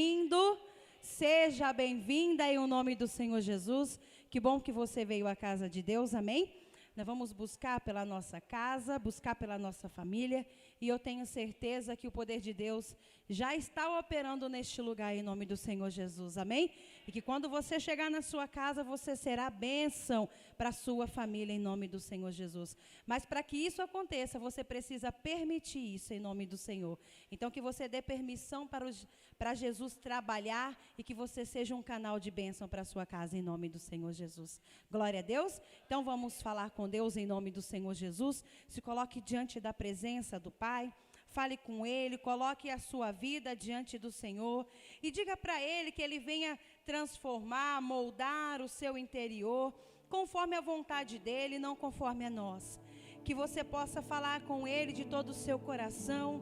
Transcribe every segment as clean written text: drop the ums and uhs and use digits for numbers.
bem-vindo, seja bem-vinda em nome do Senhor Jesus. Que bom que você veio à casa de Deus, amém? Nós vamos buscar pela nossa casa, buscar pela nossa família, e eu tenho certeza que o poder de Deus já está operando neste lugar em nome do Senhor Jesus, amém? E que quando você chegar na sua casa, você será bênção para a sua família em nome do Senhor Jesus. Mas para que isso aconteça, você precisa permitir isso em nome do Senhor. Então que você dê permissão para Jesus trabalhar e que você seja um canal de bênção para a sua casa em nome do Senhor Jesus. Glória a Deus. Então vamos falar com Deus em nome do Senhor Jesus. Se coloque diante da presença do Pai. Fale com Ele, coloque a sua vida diante do Senhor e diga para Ele que Ele venha transformar, moldar o seu interior conforme a vontade dEle, não conforme a nós. Que você possa falar com Ele de todo o seu coração,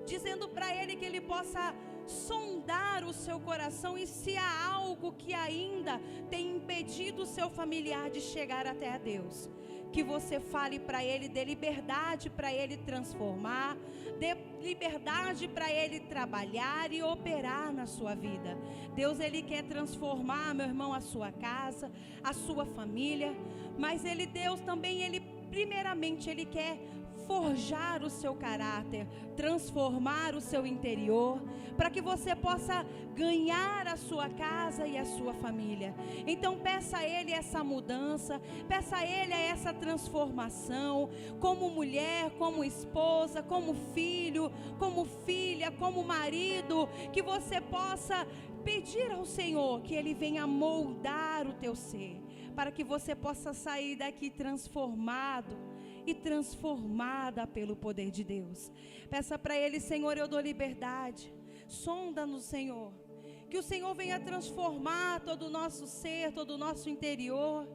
dizendo para Ele que Ele possa sondar o seu coração e se há algo que ainda tem impedido o seu familiar de chegar até a Deus. Que você fale para Ele, dê liberdade para Ele transformar, dê liberdade para Ele trabalhar e operar na sua vida. Deus, Ele quer transformar, meu irmão, a sua casa, a sua família, mas Ele, Deus, também, Ele, primeiramente, Ele quer forjar o seu caráter, transformar o seu interior, para que você possa ganhar a sua casa e a sua família. Então peça a Ele essa mudança, peça a Ele essa transformação, como mulher, como esposa, como filho, como filha, como marido, que você possa pedir ao Senhor que Ele venha moldar o teu ser, para que você possa sair daqui transformado e transformada pelo poder de Deus. Peça para Ele: Senhor, eu dou liberdade, sonda-nos, Senhor, que o Senhor venha transformar todo o nosso ser, todo o nosso interior,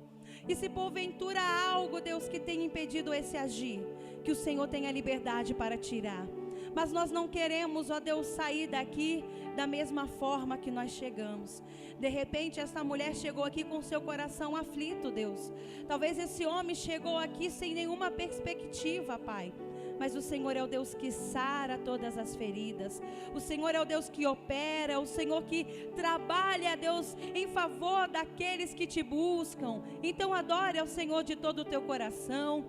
e se porventura há algo, Deus, que tenha impedido esse agir, que o Senhor tenha liberdade para tirar. Mas nós não queremos, ó Deus, sair daqui da mesma forma que nós chegamos. De repente essa mulher chegou aqui com seu coração aflito, Deus. Talvez esse homem chegou aqui sem nenhuma perspectiva, Pai. Mas o Senhor é o Deus que sara todas as feridas. O Senhor é o Deus que opera, o Senhor que trabalha, Deus, em favor daqueles que te buscam. Então adore ao Senhor de todo o teu coração.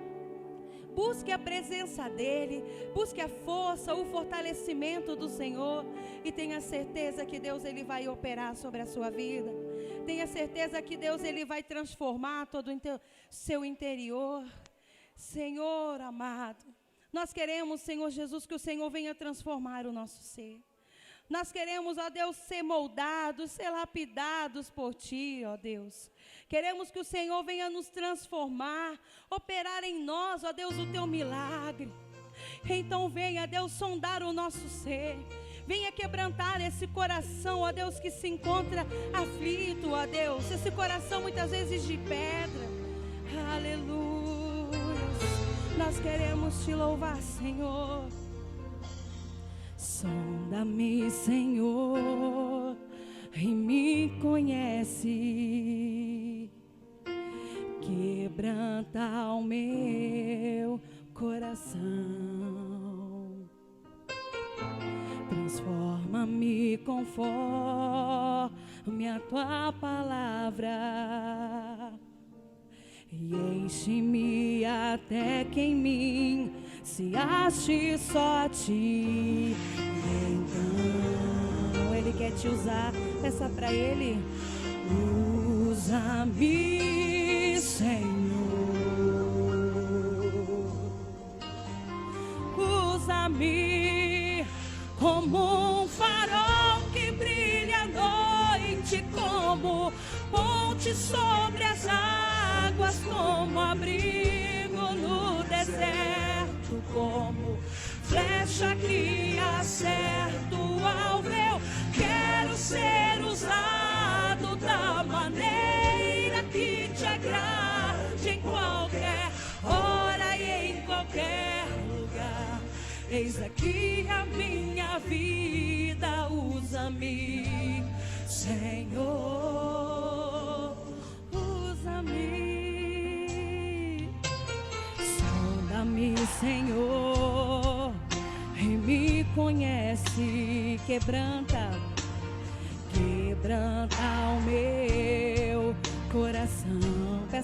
Busque a presença dEle, busque a força, o fortalecimento do Senhor, e tenha certeza que Deus, Ele vai operar sobre a sua vida. Tenha certeza que Deus, Ele vai transformar todo o seu interior. Senhor amado, nós queremos, Senhor Jesus, que o Senhor venha transformar o nosso ser. Nós queremos, ó Deus, ser moldados, ser lapidados por Ti, ó Deus. Queremos que o Senhor venha nos transformar, operar em nós, ó Deus, o Teu milagre. Então venha, Deus, sondar o nosso ser. Venha quebrantar esse coração, ó Deus, que se encontra aflito, ó Deus. Esse coração muitas vezes de pedra. Aleluia. Nós queremos Te louvar, Senhor. Sonda-me, Senhor, e me conhece. Quebranta o meu coração. Transforma-me conforme a Tua palavra. E enche-me até que em mim se ache só Ti. Então Ele quer te usar. Peça para Ele: usa-me, Senhor. Usa-me como um farol que brilha à noite, como ponte sobre as águas, como abrigo no deserto, como flecha que acerta o alvo. Eu quero ser usado da maneira que Te agrade, em qualquer hora e em qualquer lugar. Eis aqui a minha vida, usa-me, Senhor, usa-me. Sonda-me, Senhor, e me conhece. Quebranta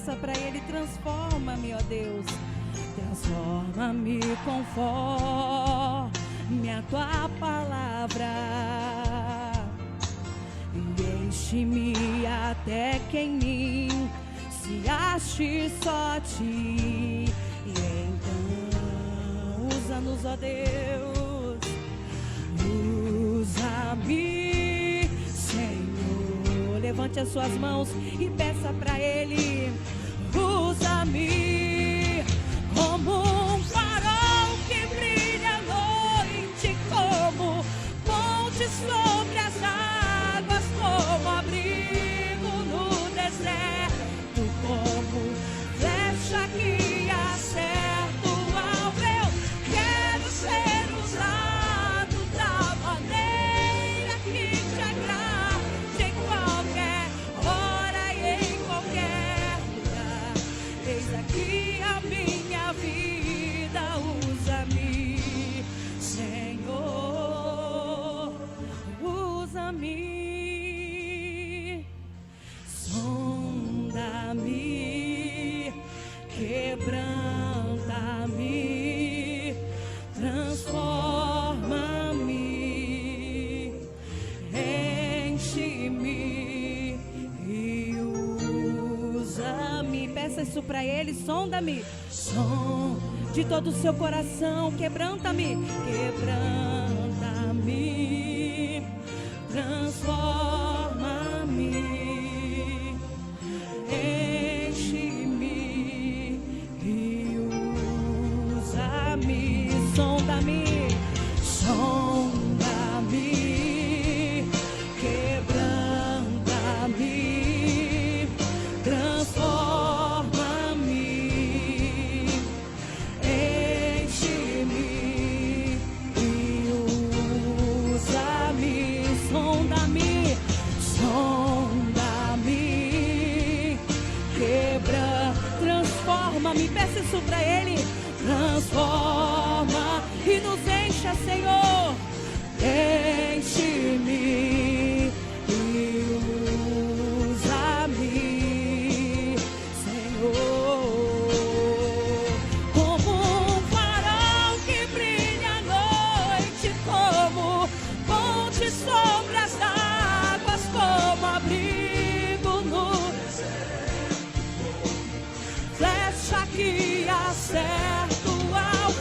Peça para Ele, transforma-me, ó Deus. Transforma-me conforme a Tua palavra, e enche-me até que em mim se ache só Ti. E então usa-nos, ó Deus, usa-me, Senhor. Levante as suas mãos e peça para Ele: usa-me como um farol que brilha à noite, como ponte sobre as águas, como abrigo no deserto, como flecha que acerta o alvo. Eu quero ser usado da maneira que te agrade, em qualquer hora e em qualquer lugar. Eis aqui a minha vida, usa-me, Senhor, usa-me. Sonda-me, quebranta-me, transforma-me, enche-me e usa-me. Peça isso para Ele: sonda-me, som de todo o seu coração, quebranta-me, quebranta-me, transforma-me, enche-me e usa-me. Sonda-me, sonda-me, quebranta-me, transforma-me, enche-me e usa-me. Sonda-me, sonda-me, transforma-me. Peça isso pra Ele: transforma e nos encha, Senhor. Enche-me e usa-me, Senhor, como um farol que brilha à noite, como ponte sobre as águas, como abrigo no flecha que acerta o alvo.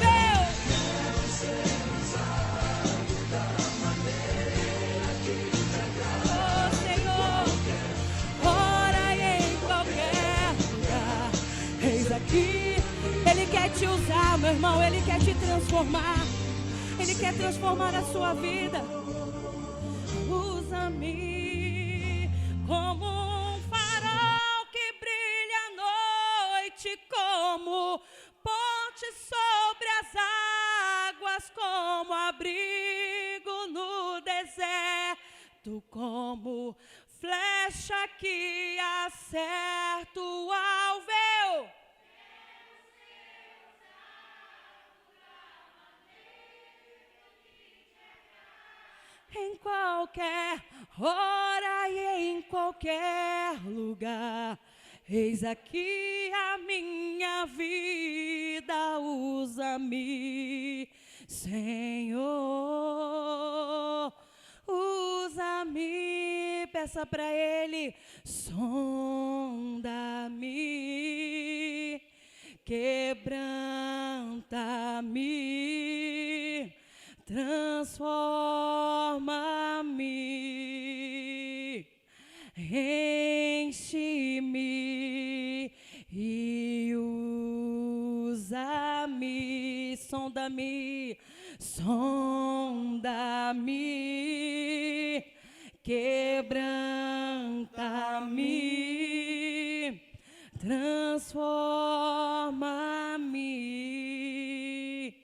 Oh, Senhor, ora e em qualquer lugar. Eis aqui, Ele quer te usar, meu irmão. Ele quer te transformar. Ele quer transformar a sua vida. Usa-me como um farol que brilha à noite, como ponte sobre as águas, como abrigo no deserto, como flecha que acerta o alvo. Em qualquer hora e em qualquer lugar, eis aqui a minha vida, usa-me, Senhor, usa-me. Peça para Ele: sonda-me, quebranta-me, transforma-me, enche-me e usa-me. Sonda-me, sonda-me, quebranta-me, transforma-me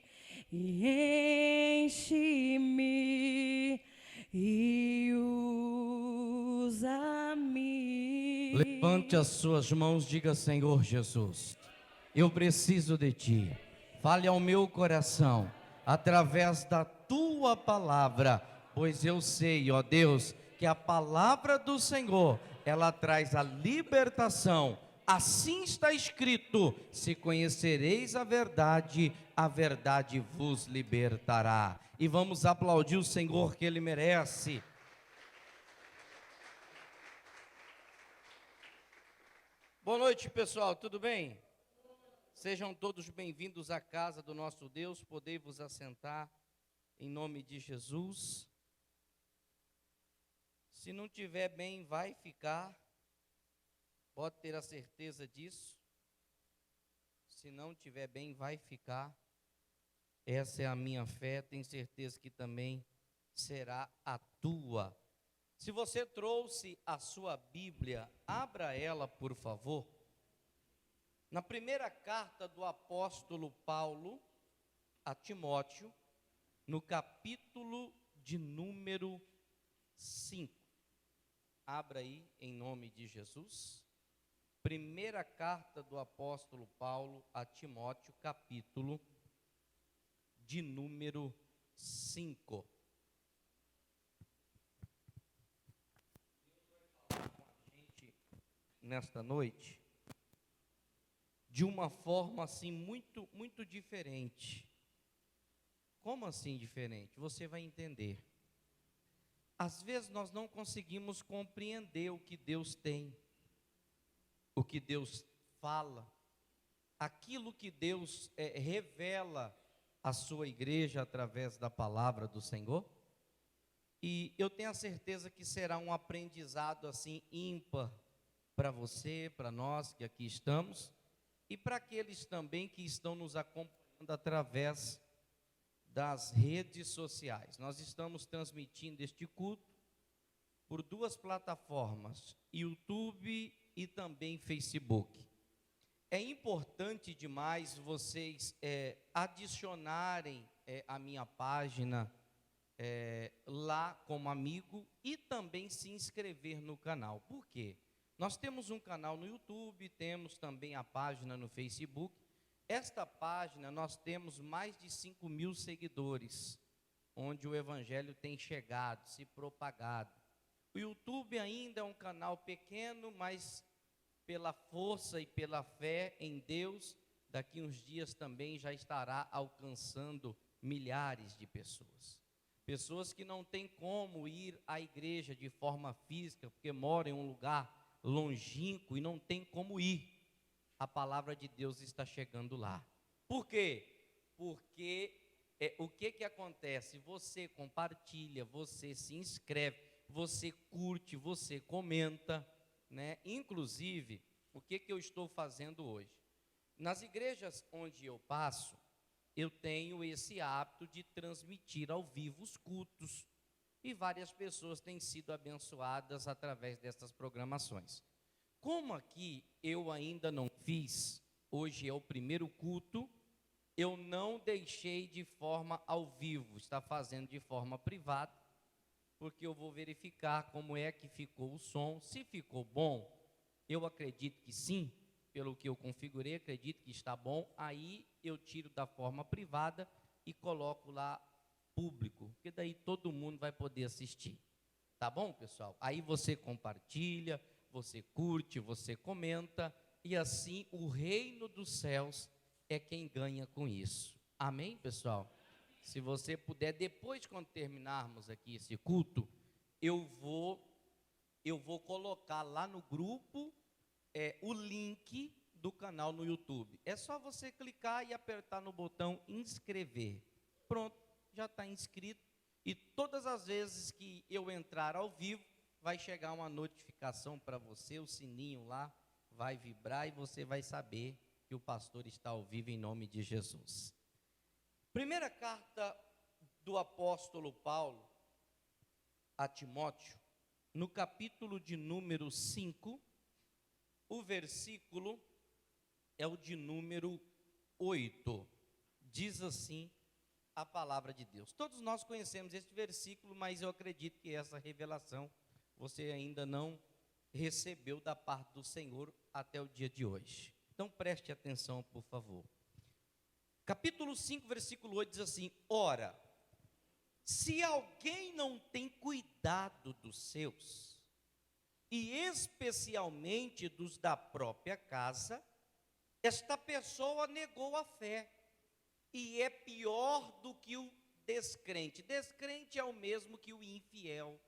e enche-me e usa-me. Levante as suas mãos, diga: Senhor Jesus, eu preciso de Ti. Fale ao meu coração através da Tua palavra, pois eu sei, ó Deus, que a palavra do Senhor, ela traz a libertação, assim está escrito: se conhecereis a verdade vos libertará. E vamos aplaudir o Senhor, que Ele merece. Boa noite, pessoal, tudo bem? Sejam todos bem-vindos à casa do nosso Deus. Podei vos assentar em nome de Jesus. Se não tiver bem, vai ficar. Pode ter a certeza disso. Se não tiver bem, vai ficar. Essa é a minha fé, tenho certeza que também será a tua. Se você trouxe a sua Bíblia, abra ela, por favor. Na primeira carta do apóstolo Paulo a Timóteo, no capítulo de número 5. Abra aí, em nome de Jesus. Primeira carta do apóstolo Paulo a Timóteo, capítulo de número 5. Nesta noite, de uma forma assim muito diferente. Como assim diferente? Você vai entender. Às vezes nós não conseguimos compreender o que Deus tem, o que Deus fala, aquilo que Deus revela à sua igreja através da palavra do Senhor. E eu tenho a certeza que será um aprendizado assim ímpar para você, para nós que aqui estamos, e para aqueles também que estão nos acompanhando através das redes sociais. Nós estamos transmitindo este culto por duas plataformas, YouTube e também Facebook. É importante demais vocês adicionarem a minha página lá como amigo e também se inscrever no canal. Por quê? Nós temos um canal no YouTube, temos também a página no Facebook. Esta página nós temos mais de 5.000 seguidores, onde o evangelho tem chegado, se propagado. O YouTube ainda é um canal pequeno, mas pela força e pela fé em Deus, daqui uns dias também já estará alcançando milhares de pessoas. Pessoas que não têm como ir à igreja de forma física, porque moram em um lugar longínquo e não tem como ir. A palavra de Deus está chegando lá. Por quê? Porque o que acontece? Você compartilha, você se inscreve, você curte, você comenta, né? Inclusive, o que eu estou fazendo hoje? Nas igrejas onde eu passo, eu tenho esse hábito de transmitir ao vivo os cultos. E várias pessoas têm sido abençoadas através dessas programações. Como aqui eu ainda não fiz, hoje é o primeiro culto, eu não deixei de forma ao vivo, está fazendo de forma privada, porque eu vou verificar como é que ficou o som. Se ficou bom, eu acredito que sim, pelo que eu configurei, acredito que está bom, aí eu tiro da forma privada e coloco lá público, porque daí todo mundo vai poder assistir. Tá bom, pessoal? Aí você compartilha, você curte, você comenta, e assim o reino dos céus é quem ganha com isso. Amém, pessoal? Se você puder, depois, quando terminarmos aqui esse culto, eu vou colocar lá no grupo o link do canal no YouTube. É só você clicar e apertar no botão inscrever. Pronto, já está inscrito. E todas as vezes que eu entrar ao vivo, vai chegar uma notificação para você, o sininho lá vai vibrar e você vai saber que o pastor está ao vivo em nome de Jesus. Primeira carta do apóstolo Paulo a Timóteo, no capítulo de número 5, o versículo é o de número 8. Diz assim a palavra de Deus. Todos nós conhecemos este versículo, mas eu acredito que essa revelação você ainda não recebeu da parte do Senhor até o dia de hoje. Então preste atenção, por favor. Capítulo 5, versículo 8 diz assim: ora, se alguém não tem cuidado dos seus, e especialmente dos da própria casa, esta pessoa negou a fé. E é pior do que o descrente. Descrente é o mesmo que o infiel.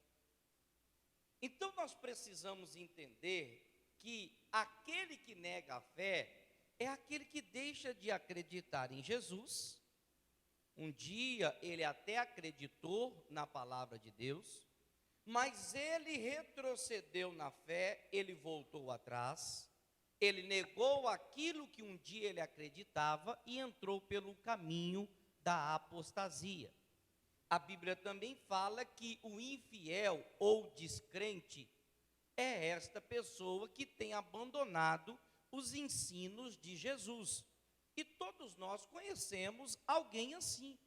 Então nós precisamos entender que aquele que nega a fé é aquele que deixa de acreditar em Jesus. Um dia ele até acreditou na palavra de Deus, mas ele retrocedeu na fé, ele voltou atrás, ele negou aquilo que um dia ele acreditava e entrou pelo caminho da apostasia. A Bíblia também fala que o infiel ou descrente é esta pessoa que tem abandonado os ensinos de Jesus. E todos nós conhecemos alguém assim.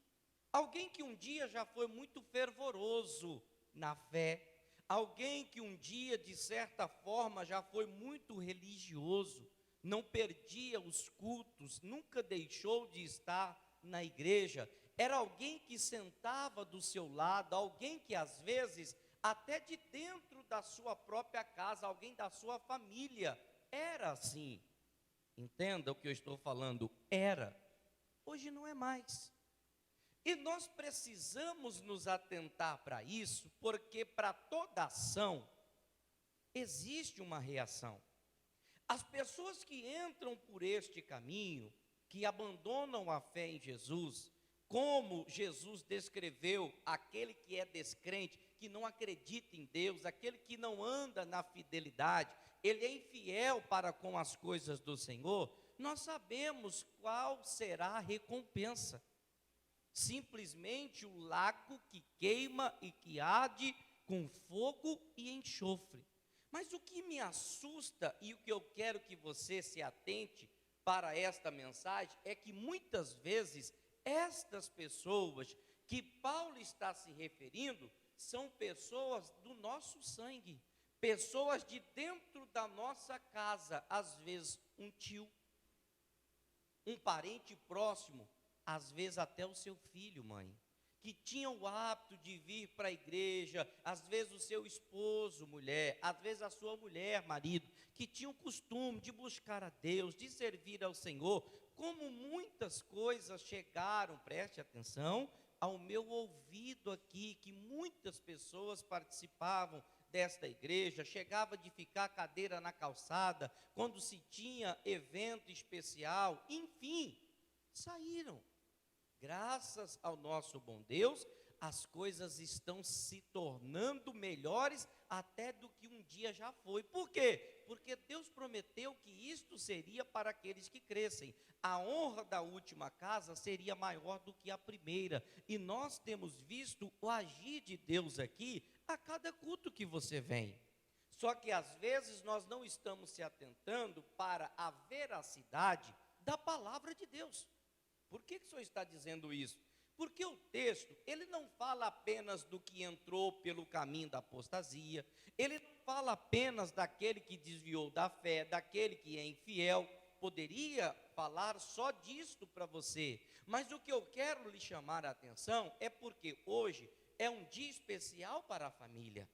Alguém que um dia já foi muito fervoroso na fé. Alguém que um dia, de certa forma, já foi muito religioso. Não perdia os cultos, nunca deixou de estar na igreja. Era alguém que sentava do seu lado, alguém que às vezes, até de dentro da sua própria casa, alguém da sua família, era assim. Entenda o que eu estou falando, era. Hoje não é mais. E nós precisamos nos atentar para isso, porque para toda ação existe uma reação. As pessoas que entram por este caminho, que abandonam a fé em Jesus, como Jesus descreveu aquele que é descrente, que não acredita em Deus, aquele que não anda na fidelidade, ele é infiel para com as coisas do Senhor, nós sabemos qual será a recompensa. Simplesmente o lago que queima e que arde com fogo e enxofre. Mas o que me assusta e o que eu quero que você se atente para esta mensagem é que muitas vezes estas pessoas que Paulo está se referindo são pessoas do nosso sangue, pessoas de dentro da nossa casa, às vezes um tio, um parente próximo, às vezes até o seu filho, mãe, que tinha o hábito de vir para a igreja, às vezes o seu esposo, mulher, às vezes a sua mulher, marido, que tinha o costume de buscar a Deus, de servir ao Senhor. Como muitas coisas chegaram, preste atenção, ao meu ouvido aqui, que muitas pessoas participavam desta igreja, chegava de ficar cadeira na calçada, quando se tinha evento especial, enfim, saíram. Graças ao nosso bom Deus, as coisas estão se tornando melhores até do que um dia já foi. Por quê? Porque Deus prometeu que isto seria para aqueles que crescem. A honra da última casa seria maior do que a primeira. E nós temos visto o agir de Deus aqui a cada culto que você vem. Só que às vezes nós não estamos se atentando para a veracidade da palavra de Deus. Por que o senhor está dizendo isso? Porque o texto, ele não fala apenas do que entrou pelo caminho da apostasia, ele não fala apenas daquele que desviou da fé, daquele que é infiel. Poderia falar só disto para você, mas o que eu quero lhe chamar a atenção é porque hoje é um dia especial para a família.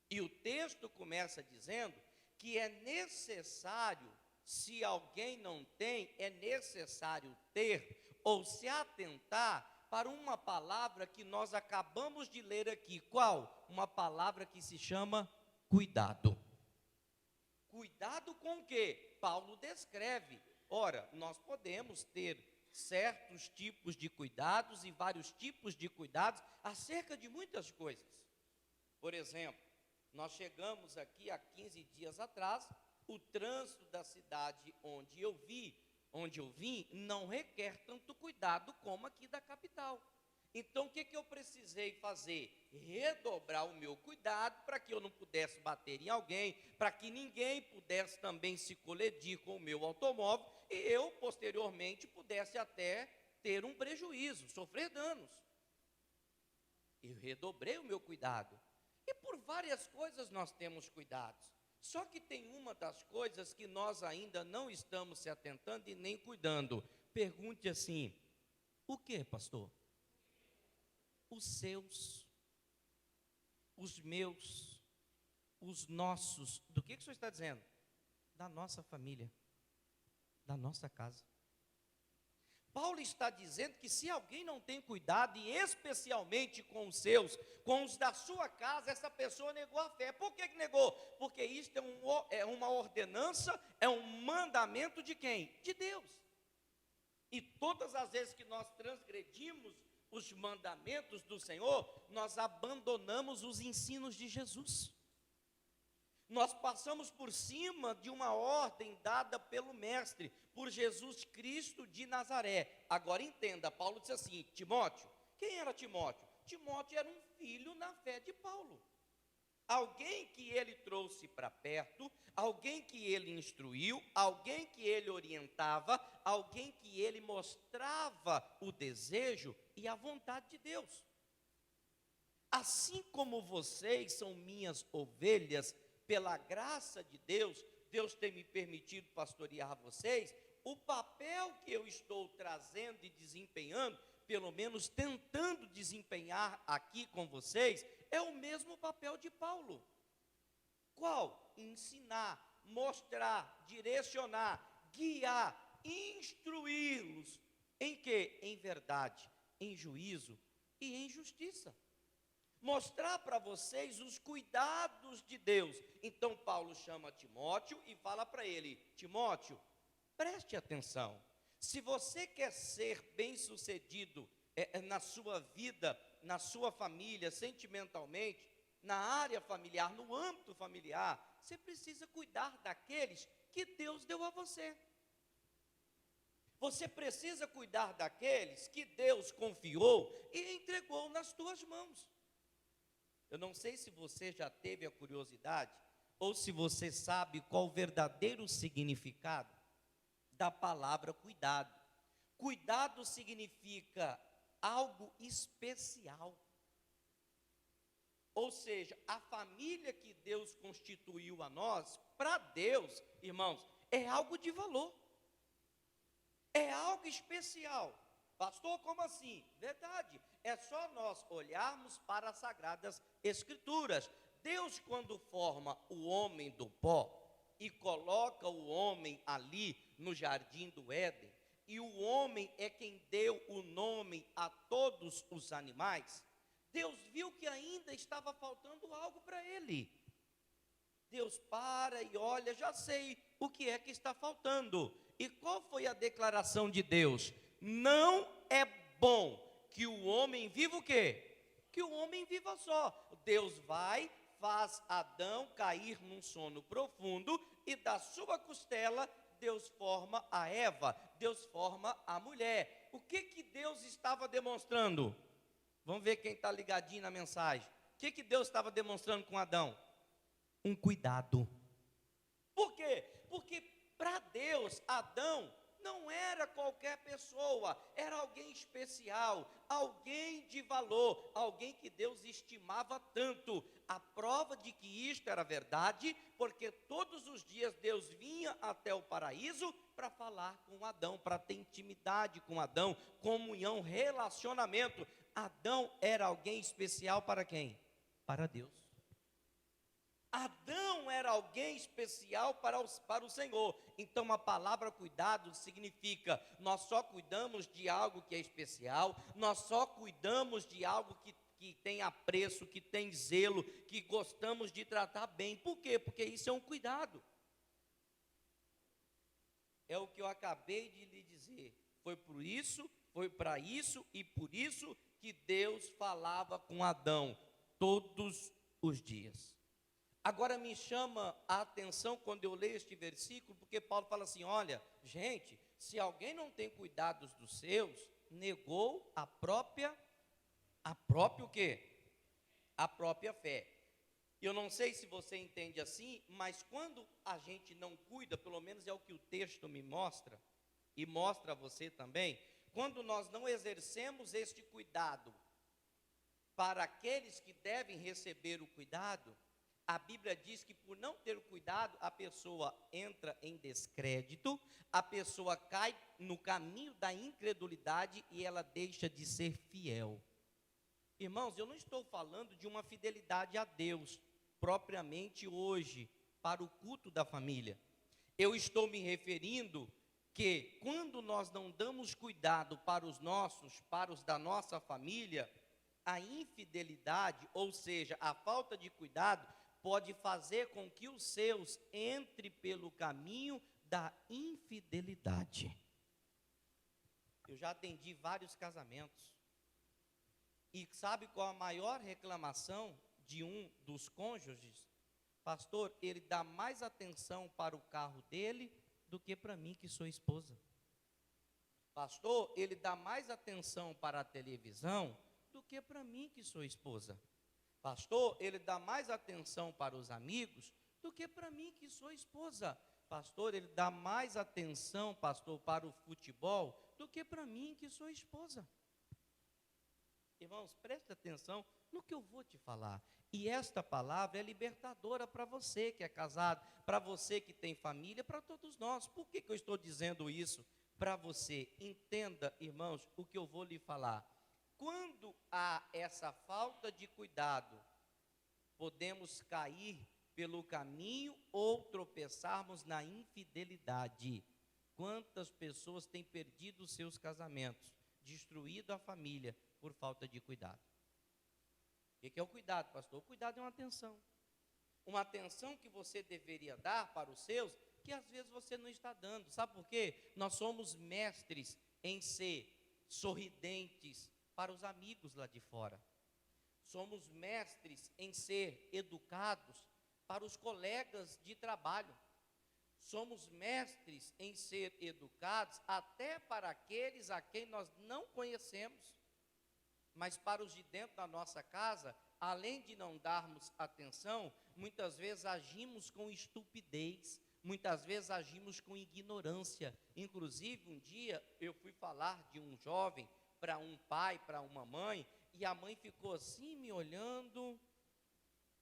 E o texto começa dizendo que é necessário, se alguém não tem, é necessário ter, ou se atentar para uma palavra que nós acabamos de ler aqui. Qual? Uma palavra que se chama cuidado. Cuidado com o quê? Paulo descreve. Ora, nós podemos ter certos tipos de cuidados e vários tipos de cuidados acerca de muitas coisas. Por exemplo, nós chegamos aqui há 15 dias atrás, o trânsito da cidade onde eu vim, não requer tanto cuidado como aqui da capital. Então, o que eu precisei fazer? Redobrar o meu cuidado para que eu não pudesse bater em alguém, para que ninguém pudesse também se colidir com o meu automóvel e eu, posteriormente, pudesse até ter um prejuízo, sofrer danos. Eu redobrei o meu cuidado. E por várias coisas nós temos cuidados. Só que tem uma das coisas que nós ainda não estamos se atentando e nem cuidando. Pergunte assim: o que, pastor? Os seus, os meus, os nossos, do que o senhor está dizendo? Da nossa família, da nossa casa. Paulo está dizendo que se alguém não tem cuidado, e especialmente com os seus, com os da sua casa, essa pessoa negou a fé. Por que negou? Porque isto é uma ordenança, é um mandamento de quem? De Deus. E todas as vezes que nós transgredimos os mandamentos do Senhor, nós abandonamos os ensinos de Jesus. Nós passamos por cima de uma ordem dada pelo Mestre, por Jesus Cristo de Nazaré. Agora entenda, Paulo disse assim, Timóteo, quem era Timóteo? Timóteo era um filho na fé de Paulo. Alguém que ele trouxe para perto, alguém que ele instruiu, alguém que ele orientava, alguém que ele mostrava o desejo e a vontade de Deus. Assim como vocês são minhas ovelhas, pela graça de Deus, Deus tem me permitido pastorear vocês, o papel que eu estou trazendo e desempenhando, pelo menos tentando desempenhar aqui com vocês, é o mesmo papel de Paulo. Qual? Ensinar, mostrar, direcionar, guiar, instruí-los. Em quê? Em verdade, em juízo e em justiça. Mostrar para vocês os cuidados de Deus. Então Paulo chama Timóteo e fala para ele, Timóteo, preste atenção. Se você quer ser bem-sucedido na sua vida, na sua família, sentimentalmente, na área familiar, no âmbito familiar, você precisa cuidar daqueles que Deus deu a você. Você precisa cuidar daqueles que Deus confiou e entregou nas tuas mãos. Eu não sei se você já teve a curiosidade, ou se você sabe qual o verdadeiro significado da palavra cuidado. Cuidado significa algo especial. Ou seja, a família que Deus constituiu a nós, para Deus, irmãos, é algo de valor. É algo especial. Pastor, como assim? Verdade, é só nós olharmos para as Sagradas Escrituras. Deus, quando forma o homem do pó e coloca o homem ali no jardim do Éden, e o homem é quem deu o nome a todos os animais, Deus viu que ainda estava faltando algo para ele. Deus para e olha, já sei o que é que está faltando. E qual foi a declaração de Deus? Não é bom que o homem viva o quê? Que o homem viva só. Deus vai, faz Adão cair num sono profundo e da sua costela Deus forma a Eva, Deus forma a mulher. O que Deus estava demonstrando? Vamos ver quem está ligadinho na mensagem. O que Deus estava demonstrando com Adão? Um cuidado. Por quê? Porque para Deus, Adão não era qualquer pessoa, era alguém especial, alguém de valor, alguém que Deus estimava tanto. A prova de que isto era verdade, porque todos os dias Deus vinha até o paraíso para falar com Adão, para ter intimidade com Adão, comunhão, relacionamento. Adão era alguém especial para quem? Para Deus. Adão era alguém especial para o Senhor. Então a palavra cuidado significa, nós só cuidamos de algo que é especial, nós só cuidamos de algo que tem apreço, que tem zelo, que gostamos de tratar bem. Por quê? Porque isso é um cuidado. É o que eu acabei de lhe dizer. Foi por isso, foi para isso e por isso que Deus falava com Adão todos os dias. Agora me chama a atenção quando eu leio este versículo, porque Paulo fala assim, olha, gente, se alguém não tem cuidados dos seus, negou a própria o quê? A própria fé. Eu não sei se você entende assim, mas quando a gente não cuida, pelo menos é o que o texto me mostra, e mostra a você também, quando nós não exercemos este cuidado para aqueles que devem receber o cuidado, a Bíblia diz que por não ter cuidado, a pessoa entra em descrédito, a pessoa cai no caminho da incredulidade e ela deixa de ser fiel. Irmãos, eu não estou falando de uma fidelidade a Deus, propriamente hoje para o culto da família. Eu estou me referindo que quando nós não damos cuidado para os nossos, para os da nossa família, a infidelidade, ou seja, a falta de cuidado, pode fazer com que os seus entrem pelo caminho da infidelidade. Eu já atendi vários casamentos. E sabe qual a maior reclamação de um dos cônjuges? Pastor, ele dá mais atenção para o carro dele do que para mim, que sou esposa. Pastor, ele dá mais atenção para a televisão do que para mim, que sou esposa. Pastor, ele dá mais atenção para os amigos do que para mim, que sou esposa. Pastor, ele dá mais atenção, pastor, para o futebol do que para mim, que sou esposa. Irmãos, preste atenção no que eu vou te falar. E esta palavra é libertadora para você que é casado, para você que tem família, para todos nós. Por que eu estou dizendo isso? Para você, entenda, irmãos, o que eu vou lhe falar. Quando há essa falta de cuidado, podemos cair pelo caminho ou tropeçarmos na infidelidade. Quantas pessoas têm perdido os seus casamentos, destruído a família por falta de cuidado? O que é o cuidado, pastor? O cuidado é uma atenção. Uma atenção que você deveria dar para os seus, que às vezes você não está dando. Sabe por quê? Nós somos mestres em ser sorridentes para os amigos lá de fora. Somos mestres em ser educados para os colegas de trabalho. Somos mestres em ser educados até para aqueles a quem nós não conhecemos. Mas para os de dentro da nossa casa, além de não darmos atenção, muitas vezes agimos com estupidez, muitas vezes agimos com ignorância. Inclusive, um dia eu fui falar de um jovem para um pai, para uma mãe, e a mãe ficou assim me olhando,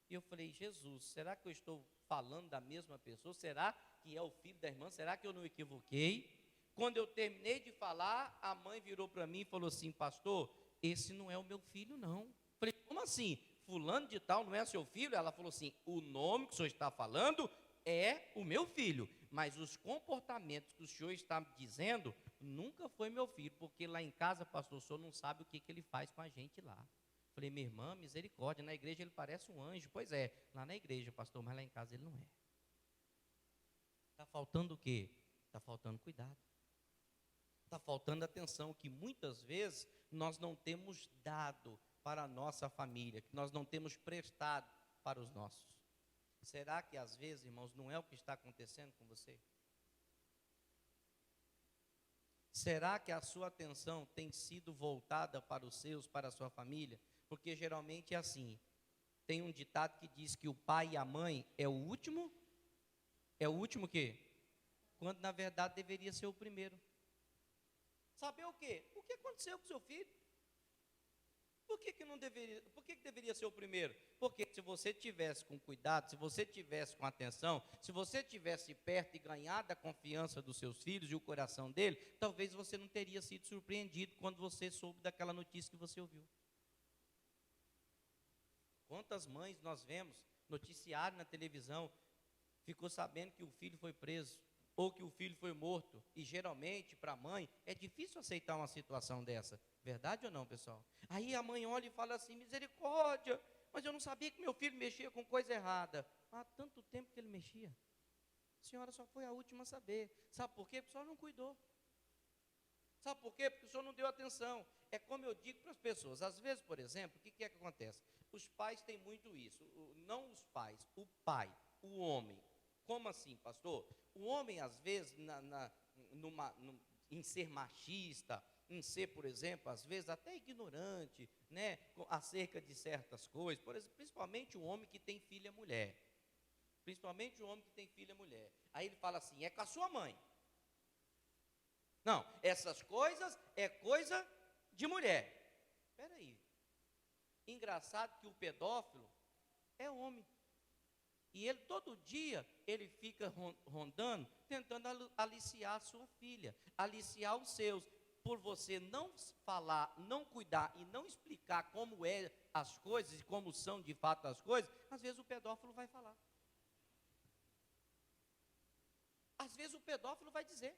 e eu falei: Jesus, será que eu estou falando da mesma pessoa? Será que é o filho da irmã? Será que eu não equivoquei? Quando eu terminei de falar, a mãe virou para mim e falou assim: pastor, esse não é o meu filho, não. Falei: como assim? Fulano de tal não é seu filho? Ela falou assim: o nome que o senhor está falando é o meu filho, mas os comportamentos que o senhor está dizendo nunca foi meu filho, porque lá em casa, pastor, o senhor não sabe o que ele faz com a gente lá. Falei: minha irmã, misericórdia, na igreja ele parece um anjo. Pois é, lá na igreja, pastor, mas lá em casa ele não é. Está faltando o quê? Está faltando cuidado. Está faltando atenção, que muitas vezes nós não temos dado para a nossa família, que nós não temos prestado para os nossos. Será que às vezes, irmãos, não é o que está acontecendo com você? Será que a sua atenção tem sido voltada para os seus, para a sua família? Porque geralmente é assim. Tem um ditado que diz que o pai e a mãe é o último o quê? Quando na verdade deveria ser o primeiro. Saber o quê? O que aconteceu com o seu filho? Por que não deveria, por que deveria ser o primeiro? Porque se você tivesse com cuidado, se você tivesse com atenção, se você tivesse perto e ganhado a confiança dos seus filhos e o coração dele, talvez você não teria sido surpreendido quando você soube daquela notícia que você ouviu. Quantas mães nós vemos noticiário na televisão, ficou sabendo que o filho foi preso, ou que o filho foi morto, e geralmente para a mãe é difícil aceitar uma situação dessa, verdade ou não, pessoal? Aí a mãe olha e fala assim: misericórdia, mas eu não sabia que meu filho mexia com coisa errada. Há tanto tempo que ele mexia, a senhora só foi a última a saber. Sabe por quê? Porque o senhor não cuidou. Sabe por quê? Porque o senhor não deu atenção. É como eu digo para as pessoas, às vezes, por exemplo, o que é que acontece? Os pais têm muito isso, não os pais, o pai, o homem. Como assim, pastor? O homem, às vezes, em ser machista, em ser, por exemplo, às vezes até ignorante, né, acerca de certas coisas, por exemplo, principalmente o homem que tem filha mulher. Principalmente o homem que tem filha mulher. Aí ele fala assim: é com a sua mãe. Não, essas coisas é coisa de mulher. Espera aí. Engraçado que o pedófilo é homem. E ele todo dia, ele fica rondando, tentando aliciar a sua filha, aliciar os seus. Por você não falar, não cuidar e não explicar como é as coisas e como são de fato as coisas, às vezes o pedófilo vai falar. Às vezes o pedófilo vai dizer: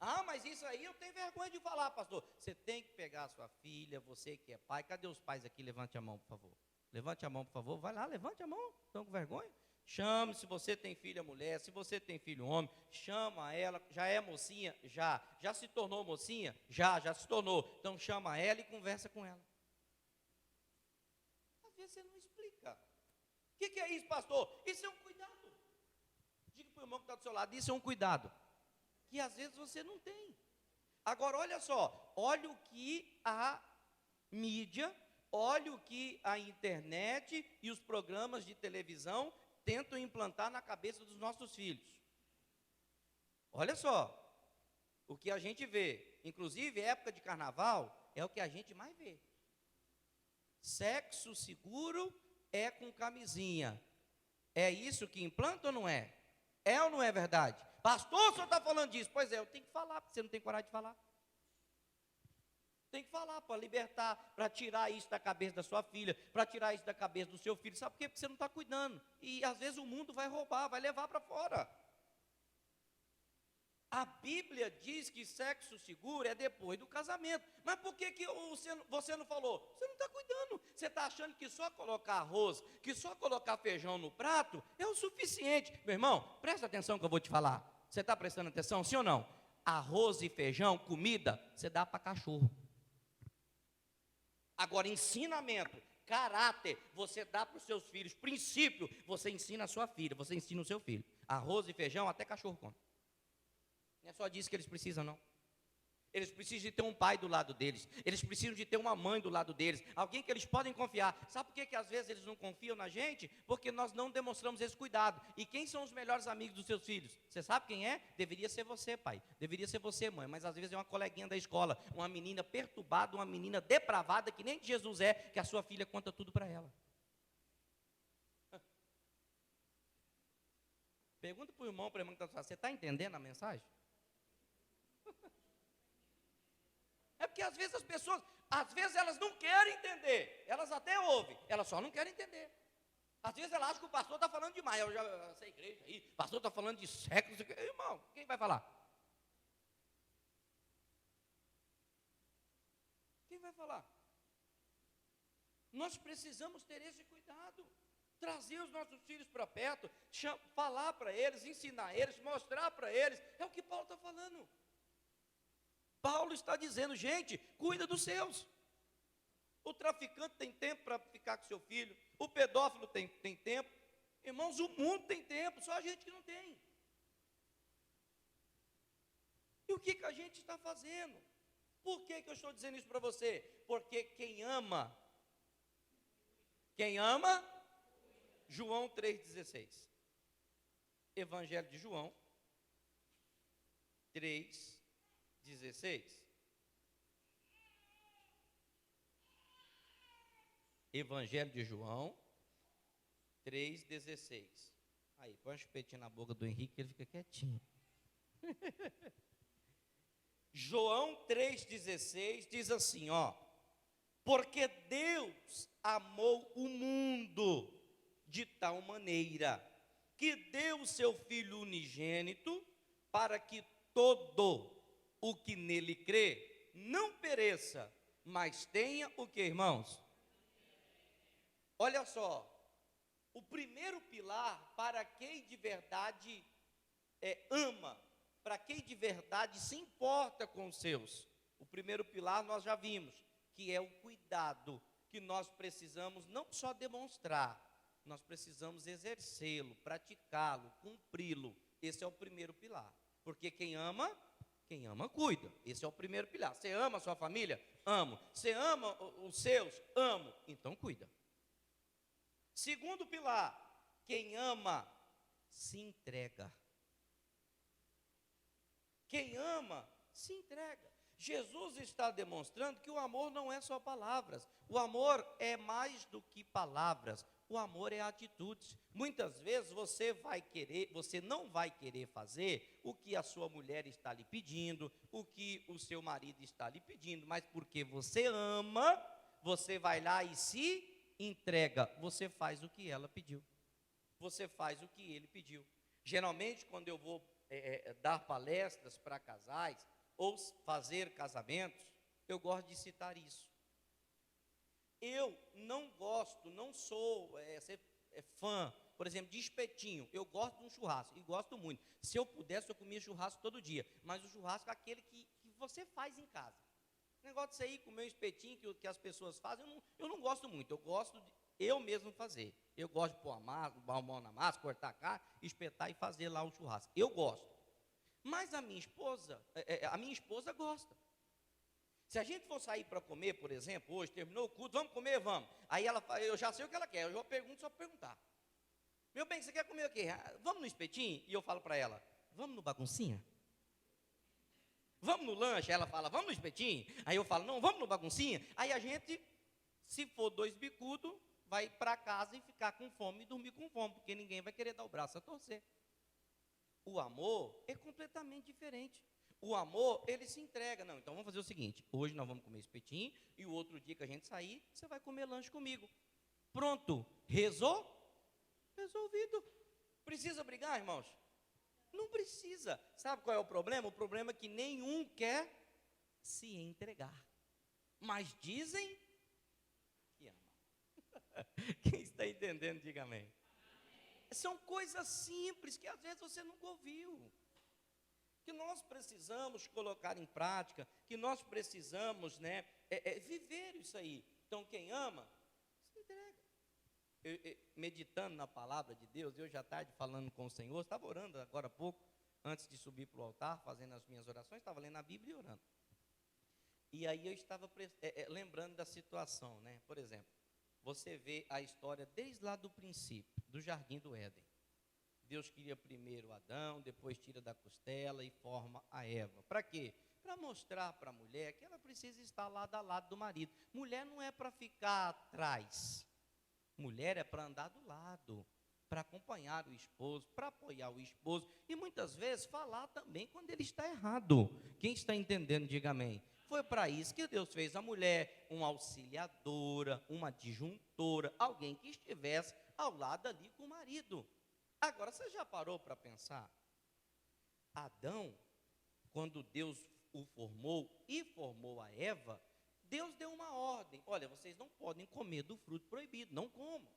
ah, mas isso aí eu tenho vergonha de falar, pastor. Você tem que pegar a sua filha, você que é pai. Cadê os pais aqui? Levante a mão, por favor. Levante a mão, por favor. Vai lá, levante a mão. Estão com vergonha? Chame, se você tem filha mulher, se você tem filho homem, chama ela. Já é mocinha? Já. Já se tornou mocinha? Já se tornou. Então chama ela e conversa com ela. Às vezes você não explica. O que é isso, pastor? Isso é um cuidado. Diga para o irmão que está do seu lado, isso é um cuidado que às vezes você não tem. Agora, olha só, olha o que a mídia, olha o que a internet e os programas de televisão tentam implantar na cabeça dos nossos filhos. Olha só, o que a gente vê, inclusive época de carnaval, é o que a gente mais vê. Sexo seguro é com camisinha. É isso que implanta ou não é? É ou não é verdade? Pastor, o senhor está falando disso? Pois é, eu tenho que falar, porque você não tem coragem de falar. Tem que falar para libertar, para tirar isso da cabeça da sua filha, para tirar isso da cabeça do seu filho. Sabe por quê? Porque você não está cuidando. E às vezes o mundo vai roubar, vai levar para fora. A Bíblia diz que sexo seguro é depois do casamento. Mas por que você não falou? Você não está cuidando. Você está achando que só colocar arroz, que só colocar feijão no prato é o suficiente. Meu irmão, presta atenção que eu vou te falar. Você está prestando atenção, sim ou não? Arroz e feijão, comida, você dá para cachorro. Agora, ensinamento, caráter, você dá para os seus filhos. Princípio, você ensina a sua filha, você ensina o seu filho. Arroz e feijão, até cachorro come. Não é só disso que eles precisam, não. Eles precisam de ter um pai do lado deles. Eles precisam de ter uma mãe do lado deles. Alguém que eles podem confiar. Sabe por que às vezes eles não confiam na gente? Porque nós não demonstramos esse cuidado. E quem são os melhores amigos dos seus filhos? Você sabe quem é? Deveria ser você, pai. Deveria ser você, mãe. Mas às vezes é uma coleguinha da escola. Uma menina perturbada, uma menina depravada, que nem Jesus é, que a sua filha conta tudo para ela. Pergunta para o irmão, para a irmã que está falando. Você está entendendo a mensagem? É porque às vezes as pessoas, às vezes elas não querem entender, elas até ouvem, elas só não querem entender. Às vezes elas acham que o pastor está falando demais, essa igreja aí, o pastor está falando de sexo, irmão, quem vai falar? Quem vai falar? Nós precisamos ter esse cuidado, trazer os nossos filhos para perto, falar para eles, ensinar eles, mostrar para eles, é o que Paulo está falando. Paulo está dizendo, gente, cuida dos seus. O traficante tem tempo para ficar com seu filho, o pedófilo tem tempo. Irmãos, o mundo tem tempo, só a gente que não tem. E o que a gente está fazendo? Por que eu estou dizendo isso para você? Porque quem ama, João 3,16. Evangelho de João 3,16. Evangelho de João 3,16. Aí, põe um chupetinho na boca do Henrique, ele fica quietinho. João 3,16 diz assim, ó: porque Deus amou o mundo de tal maneira que deu o seu Filho unigênito para que todo o que nele crê não pereça, mas tenha o que, irmãos? Olha só, o primeiro pilar para quem de verdade ama, para quem de verdade se importa com os seus, o primeiro pilar nós já vimos, que é o cuidado, que nós precisamos não só demonstrar, nós precisamos exercê-lo, praticá-lo, cumpri-lo. Esse é o primeiro pilar, porque quem ama cuida. Esse é o primeiro pilar. Você ama a sua família? Amo. Você ama os seus? Amo. Então cuida. Segundo pilar, quem ama se entrega. Quem ama se entrega. Jesus está demonstrando que o amor não é só palavras. O amor é mais do que palavras. O amor é atitudes. Muitas vezes você não vai querer fazer o que a sua mulher está lhe pedindo, o que o seu marido está lhe pedindo, mas porque você ama, você vai lá e se entrega, você faz o que ela pediu, você faz o que ele pediu. Geralmente, quando eu vou dar palestras para casais, ou fazer casamentos, eu gosto de citar isso. Eu não gosto, não sou fã, por exemplo, de espetinho. Eu gosto de um churrasco, e gosto muito. Se eu pudesse, eu comia churrasco todo dia. Mas o churrasco é aquele que você faz em casa. O negócio de você ir comer um espetinho que as pessoas fazem, eu não gosto muito. Eu gosto de eu mesmo fazer. Eu gosto de pôr a mão na massa, cortar a carne, espetar e fazer lá o churrasco. Eu gosto. Mas a minha esposa gosta. Se a gente for sair para comer, por exemplo, hoje, terminou o culto, vamos comer, vamos. Aí ela fala, eu já sei o que ela quer, eu já pergunto só para perguntar. Meu bem, você quer comer o quê? Vamos no espetinho? E eu falo para ela, vamos no baguncinha? Vamos no lanche? Ela fala, vamos no espetinho? Aí eu falo, não, vamos no baguncinha? Aí a gente, se for 2 bicudos, vai para casa e ficar com fome e dormir com fome, porque ninguém vai querer dar o braço a torcer. O amor é completamente diferente. O amor, ele se entrega. Não, então vamos fazer o seguinte, hoje nós vamos comer espetinho, e o outro dia que a gente sair, você vai comer lanche comigo. Pronto, resolvido. Precisa brigar, irmãos? Não precisa. Sabe qual é o problema? O problema é que nenhum quer se entregar. Mas dizem que ama. Quem está entendendo, diga amém. São coisas simples que às vezes você nunca ouviu, que nós precisamos colocar em prática, que nós precisamos viver isso aí. Então, quem ama, se entrega. Meditando na palavra de Deus, eu já tarde falando com o Senhor, estava orando agora há pouco, antes de subir para o altar, fazendo as minhas orações, estava lendo a Bíblia e orando. E aí eu estava lembrando da situação, por exemplo, você vê a história desde lá do princípio, do Jardim do Éden. Deus cria primeiro Adão, depois tira da costela e forma a Eva. Para quê? Para mostrar para a mulher que ela precisa estar lado a lado do marido. Mulher não é para ficar atrás. Mulher é para andar do lado, para acompanhar o esposo, para apoiar o esposo. E muitas vezes falar também quando ele está errado. Quem está entendendo, diga amém. Foi para isso que Deus fez a mulher, uma auxiliadora, uma disjuntora, alguém que estivesse ao lado ali com o marido. Agora, você já parou para pensar? Adão, quando Deus o formou e formou a Eva, Deus deu uma ordem. Olha, vocês não podem comer do fruto proibido, não comam.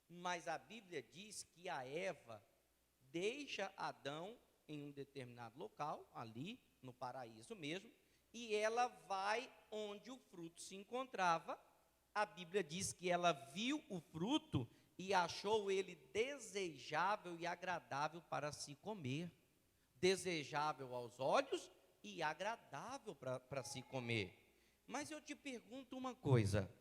Mas a Bíblia diz que a Eva deixa Adão em um determinado local, ali no paraíso mesmo, e ela vai onde o fruto se encontrava. A Bíblia diz que ela viu o fruto e achou ele desejável e agradável para se comer. Desejável aos olhos e agradável para se comer. Mas eu te pergunto uma coisa.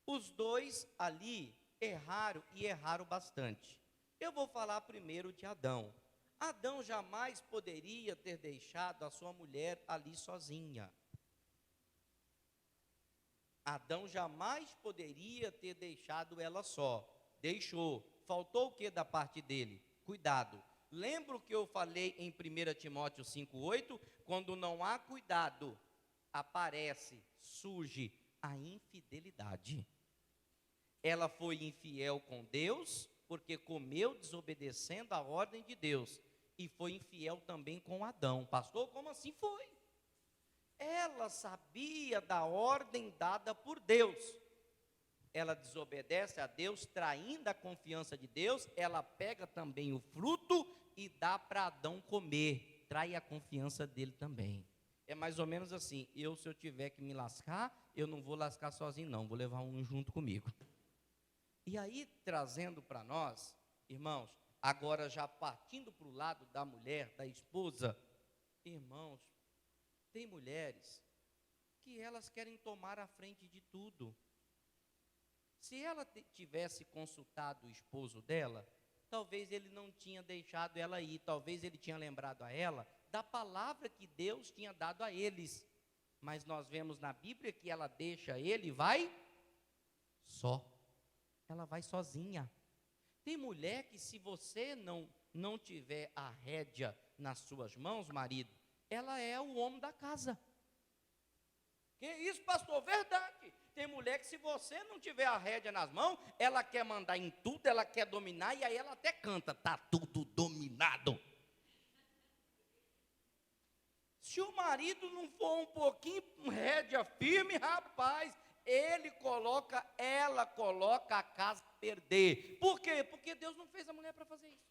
Os dois ali erraram e erraram bastante. Eu vou falar primeiro de Adão. Adão jamais poderia ter deixado a sua mulher ali sozinha. Adão jamais poderia ter deixado ela só. Deixou. Faltou o que da parte dele? Cuidado. Lembra o que eu falei em 1 Timóteo 5,8? Quando não há cuidado, aparece, surge a infidelidade. Ela foi infiel com Deus, porque comeu desobedecendo a ordem de Deus. E foi infiel também com Adão. Pastor, como assim foi? Ela sabia da ordem dada por Deus. Ela desobedece a Deus, traindo a confiança de Deus. Ela pega também o fruto e dá para Adão comer. Trai a confiança dele também. É mais ou menos assim, se eu tiver que me lascar, eu não vou lascar sozinho não, vou levar um junto comigo. E aí, trazendo para nós, irmãos, agora já partindo para o lado da mulher, da esposa, irmãos, tem mulheres que elas querem tomar a frente de tudo. Se ela tivesse consultado o esposo dela, talvez ele não tinha deixado ela ir, talvez ele tinha lembrado a ela da palavra que Deus tinha dado a eles. Mas nós vemos na Bíblia que ela deixa ele e vai só. Ela vai sozinha. Tem mulher que, se você não tiver a rédea nas suas mãos, marido, ela é o homem da casa. Que isso, pastor? Verdade. Tem mulher que, se você não tiver a rédea nas mãos, ela quer mandar em tudo, ela quer dominar, e aí ela até canta, tá tudo dominado. Se o marido não for um pouquinho rédea firme, rapaz, ela coloca a casa a perder. Por quê? Porque Deus não fez a mulher para fazer isso.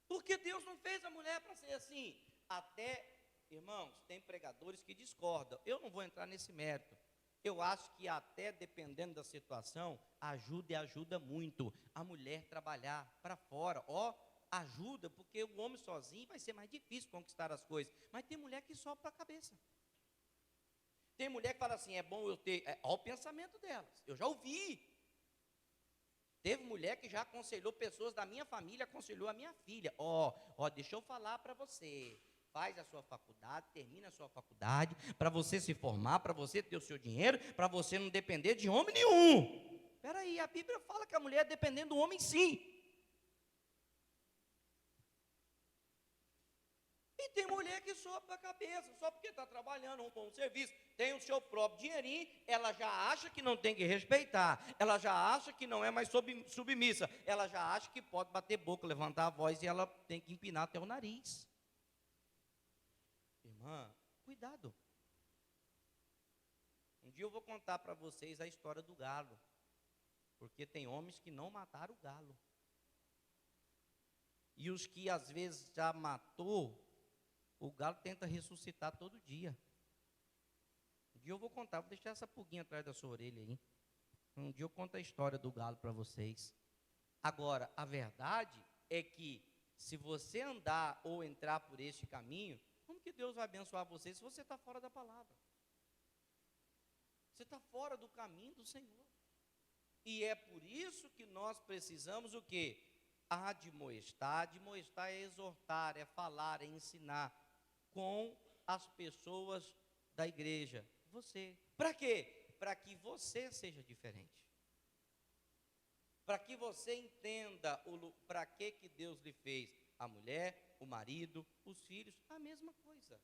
Porque Deus não fez a mulher para ser assim. Até, irmãos, tem pregadores que discordam. Eu não vou entrar nesse mérito. Eu acho que até dependendo da situação, ajuda e ajuda muito a mulher trabalhar para fora. Ajuda, porque o homem sozinho vai ser mais difícil conquistar as coisas. Mas tem mulher que sobe para a cabeça. Tem mulher que fala assim, é bom eu ter... Olha o pensamento delas, eu já ouvi. Teve mulher que já aconselhou pessoas da minha família, aconselhou a minha filha. Deixa eu falar para você. Faz a sua faculdade, termina a sua faculdade, para você se formar, para você ter o seu dinheiro, para você não depender de homem nenhum. Espera aí, a Bíblia fala que a mulher é dependendo do homem, sim. E tem mulher que sobe a cabeça, só porque está trabalhando um bom serviço, tem o seu próprio dinheirinho, ela já acha que não tem que respeitar, ela já acha que não é mais submissa, ela já acha que pode bater boca, levantar a voz, e ela tem que empinar até o nariz. Irmã, cuidado. Um dia eu vou contar para vocês a história do galo, porque tem homens que não mataram o galo. E os que às vezes já matou, o galo tenta ressuscitar todo dia. Um dia eu vou contar, vou deixar essa pulguinha atrás da sua orelha aí. Um dia eu conto a história do galo para vocês. Agora, a verdade é que, se você andar ou entrar por este caminho, como que Deus vai abençoar você se você está fora da palavra? Você está fora do caminho do Senhor. E é por isso que nós precisamos o quê? Admoestar. Admoestar é exortar, é falar, é ensinar com as pessoas da igreja. Você. Para quê? Para que você seja diferente. Para que você entenda para que Deus lhe fez. A mulher, o marido, os filhos, a mesma coisa.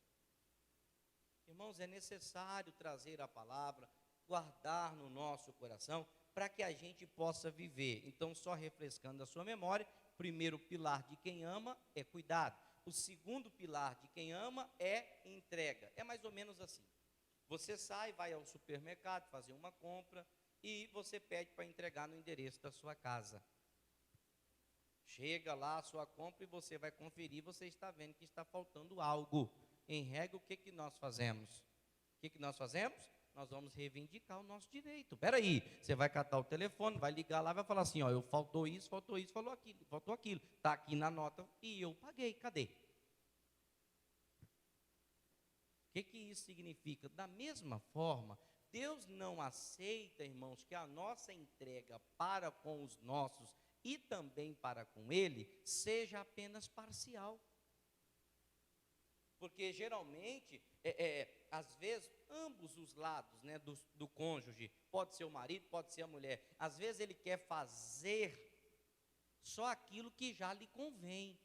Irmãos, é necessário trazer a palavra, guardar no nosso coração, para que a gente possa viver. Então, só refrescando a sua memória, o primeiro pilar de quem ama é cuidado. O segundo pilar de quem ama é entrega. É mais ou menos assim. Você sai, vai ao supermercado fazer uma compra e você pede para entregar no endereço da sua casa. Chega lá a sua compra e você vai conferir, você está vendo que está faltando algo. Em regra, o que nós fazemos? O que nós fazemos? Nós vamos reivindicar o nosso direito. Espera aí, você vai catar o telefone, vai ligar lá, vai falar assim, faltou isso, faltou aquilo. Está aqui na nota e eu paguei, cadê? O que isso significa? Da mesma forma, Deus não aceita, irmãos, que a nossa entrega para com os nossos e também para com Ele seja apenas parcial. Porque geralmente, às vezes, ambos os lados, né, do cônjuge, pode ser o marido, pode ser a mulher, às vezes ele quer fazer só aquilo que já lhe convém.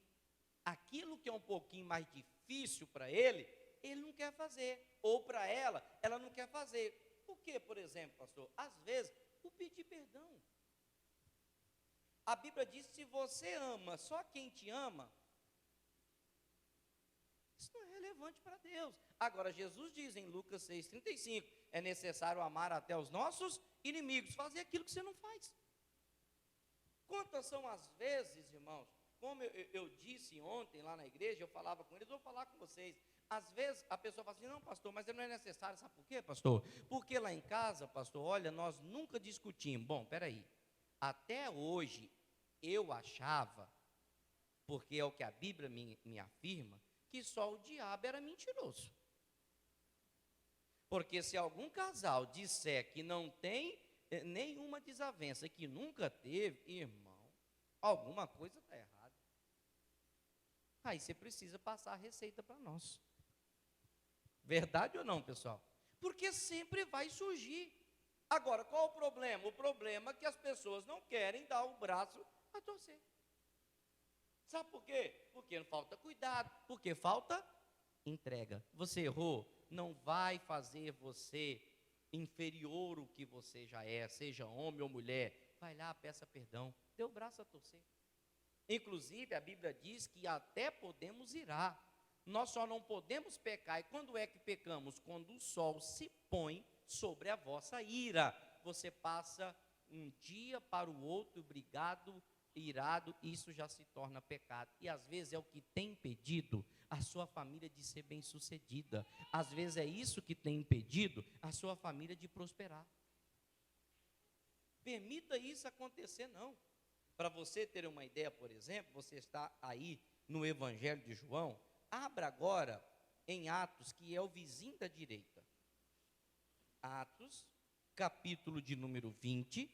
Aquilo que é um pouquinho mais difícil para ele não quer fazer. Ou para ela não quer fazer. O que, por exemplo, pastor? Às vezes, o pedir perdão. A Bíblia diz que se você ama só quem te ama, isso não é relevante para Deus. Agora, Jesus diz em Lucas 6,35, é necessário amar até os nossos inimigos, fazer aquilo que você não faz. Quantas são as vezes, irmãos, como eu disse ontem lá na igreja, eu falava com eles, vou falar com vocês. Às vezes a pessoa fala assim, não, pastor, mas não é necessário, sabe por quê, pastor? Porque lá em casa, pastor, olha, nós nunca discutimos. Bom, peraí, até hoje eu achava, porque é o que a Bíblia me afirma, que só o diabo era mentiroso. Porque se algum casal disser que não tem nenhuma desavença, que nunca teve, irmão, alguma coisa está errada. Aí você precisa passar a receita para nós. Verdade ou não, pessoal? Porque sempre vai surgir. Agora, qual o problema? O problema é que as pessoas não querem dar o braço a torcer. Sabe por quê? Porque falta cuidado, porque falta entrega. Você errou, não vai fazer você inferior ao que você já é, seja homem ou mulher. Vai lá, peça perdão, dê o braço a torcer. Inclusive, a Bíblia diz que até podemos irar. Nós só não podemos pecar. E quando é que pecamos? Quando o sol se põe sobre a vossa ira. Você passa um dia para o outro brigado, irado, isso já se torna pecado. E às vezes é o que tem impedido a sua família de ser bem-sucedida. Às vezes é isso que tem impedido a sua família de prosperar. Permita isso acontecer, não. Para você ter uma ideia, por exemplo, você está aí no Evangelho de João, abra agora em Atos, que é o vizinho da direita. Atos, capítulo de número 20.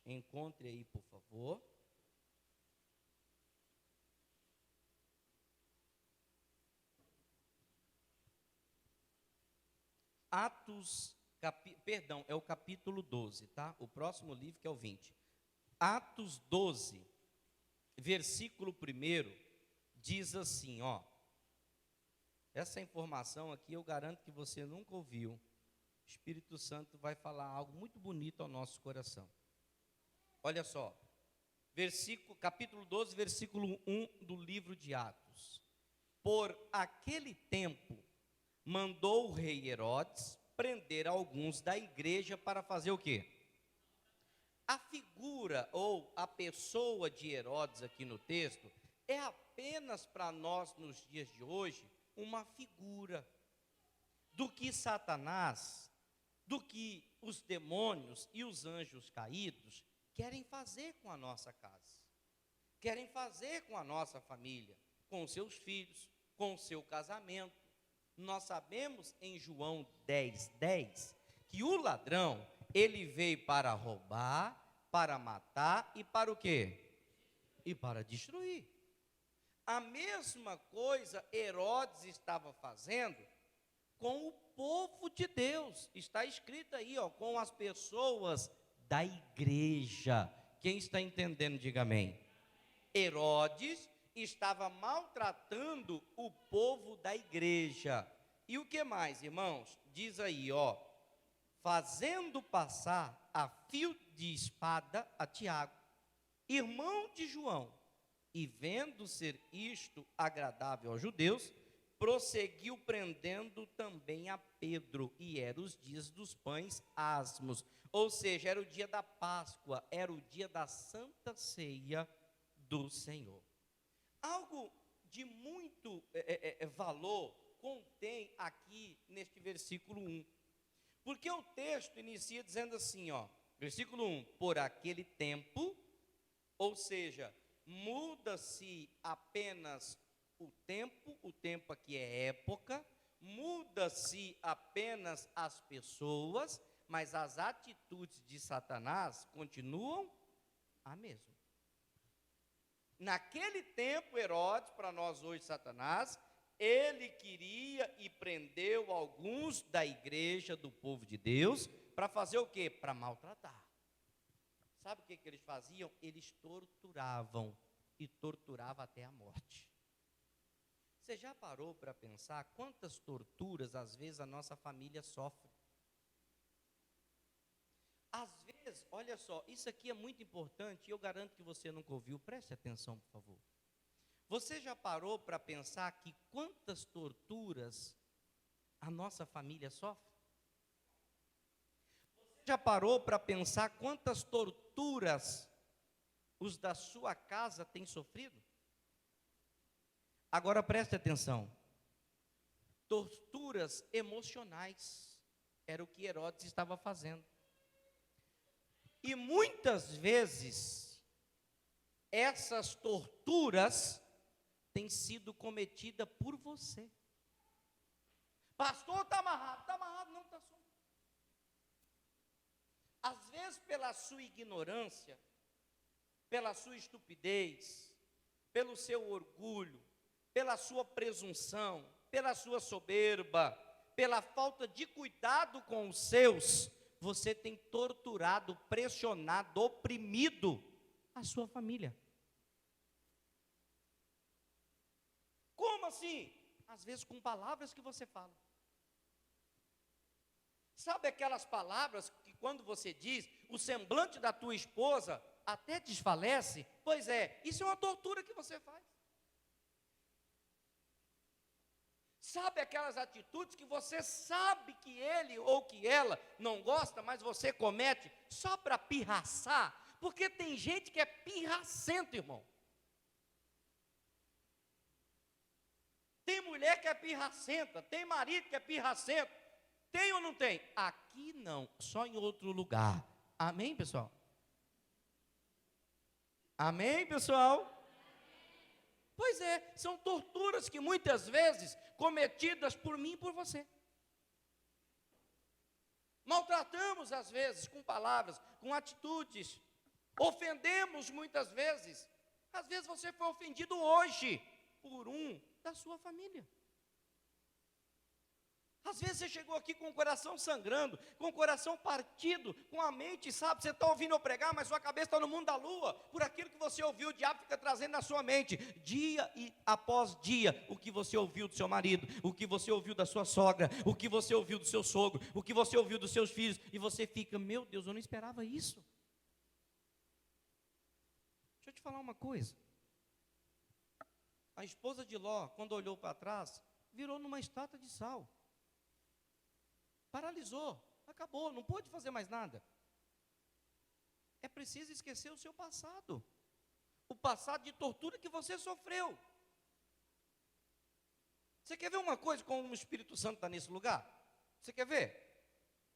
Encontre aí, por favor. Atos, é o capítulo 12, tá? O próximo livro que é o 20. Atos 12, versículo 1, diz assim, ó. Essa informação aqui eu garanto que você nunca ouviu. O Espírito Santo vai falar algo muito bonito ao nosso coração. Olha só, capítulo 12, versículo 1 do livro de Atos. Por aquele tempo, mandou o rei Herodes prender alguns da igreja para fazer o quê? A figura ou a pessoa de Herodes aqui no texto é apenas para nós nos dias de hoje uma figura do que Satanás, do que os demônios e os anjos caídos querem fazer com a nossa casa, querem fazer com a nossa família, com os seus filhos, com o seu casamento. Nós sabemos em João 10:10 que o ladrão, ele veio para roubar, para matar e para o quê? E para destruir. A mesma coisa Herodes estava fazendo com o povo de Deus. Está escrito aí, ó, com as pessoas da igreja. Quem está entendendo, diga amém. Herodes estava maltratando o povo da igreja. E o que mais, irmãos? Diz aí, ó, fazendo passar a fio de espada a Tiago, irmão de João, e vendo ser isto agradável aos judeus, prosseguiu prendendo também a Pedro, e eram os dias dos pães asmos, ou seja, era o dia da Páscoa, era o dia da Santa Ceia do Senhor. Algo de muito valor contém aqui neste versículo 1, porque o texto inicia dizendo assim, ó, versículo 1, por aquele tempo, ou seja, muda-se apenas o tempo aqui é época, muda-se apenas as pessoas, mas as atitudes de Satanás continuam a mesma. Naquele tempo, Herodes, para nós hoje Satanás, ele queria e prendeu alguns da igreja do povo de Deus, para fazer o quê? Para maltratar. Sabe o que eles faziam? Eles torturavam, e torturavam até a morte. Você já parou para pensar quantas torturas às vezes a nossa família sofre? Às vezes, olha só, isso aqui é muito importante, e eu garanto que você nunca ouviu, preste atenção, por favor. Você já parou para pensar que quantas torturas a nossa família sofre? Você já parou para pensar quantas torturas os da sua casa têm sofrido? Agora preste atenção, torturas emocionais, era o que Herodes estava fazendo. E muitas vezes, essas torturas têm sido cometidas por você. Pastor, está amarrado, não está solto. Às vezes, pela sua ignorância, pela sua estupidez, pelo seu orgulho, pela sua presunção, pela sua soberba, pela falta de cuidado com os seus, você tem torturado, pressionado, oprimido a sua família. Como Como assim? Às vezes com palavras que você fala. Sabe aquelas palavras que quando você diz, o semblante da tua esposa até desfalece? Pois é, isso é uma tortura que você faz. Sabe aquelas atitudes que você sabe que ele ou que ela não gosta, mas você comete só para pirraçar? Porque tem gente que é pirracento, irmão. Tem mulher que é pirracenta, tem marido que é pirracento. Tem ou não tem? Aqui não, só em outro lugar. Amém, pessoal? Amém, pessoal? Pois é, são torturas que muitas vezes cometidas por mim e por você. Maltratamos às vezes com palavras, com atitudes. Ofendemos muitas vezes. Às vezes você foi ofendido hoje por um da sua família. Às vezes você chegou aqui com o coração sangrando, com o coração partido, com a mente, sabe? Você está ouvindo eu pregar, mas sua cabeça está no mundo da lua. Por aquilo que você ouviu, o diabo fica trazendo na sua mente, dia e após dia, o que você ouviu do seu marido, o que você ouviu da sua sogra, o que você ouviu do seu sogro, o que você ouviu dos seus filhos, e você fica, meu Deus, eu não esperava isso. Deixa eu te falar uma coisa. A esposa de Ló, quando olhou para trás, virou numa estátua de sal. Paralisou, acabou, não pôde fazer mais nada. É preciso esquecer o seu passado. O passado de tortura que você sofreu. Você quer ver uma coisa como o Espírito Santo está nesse lugar? Você quer ver?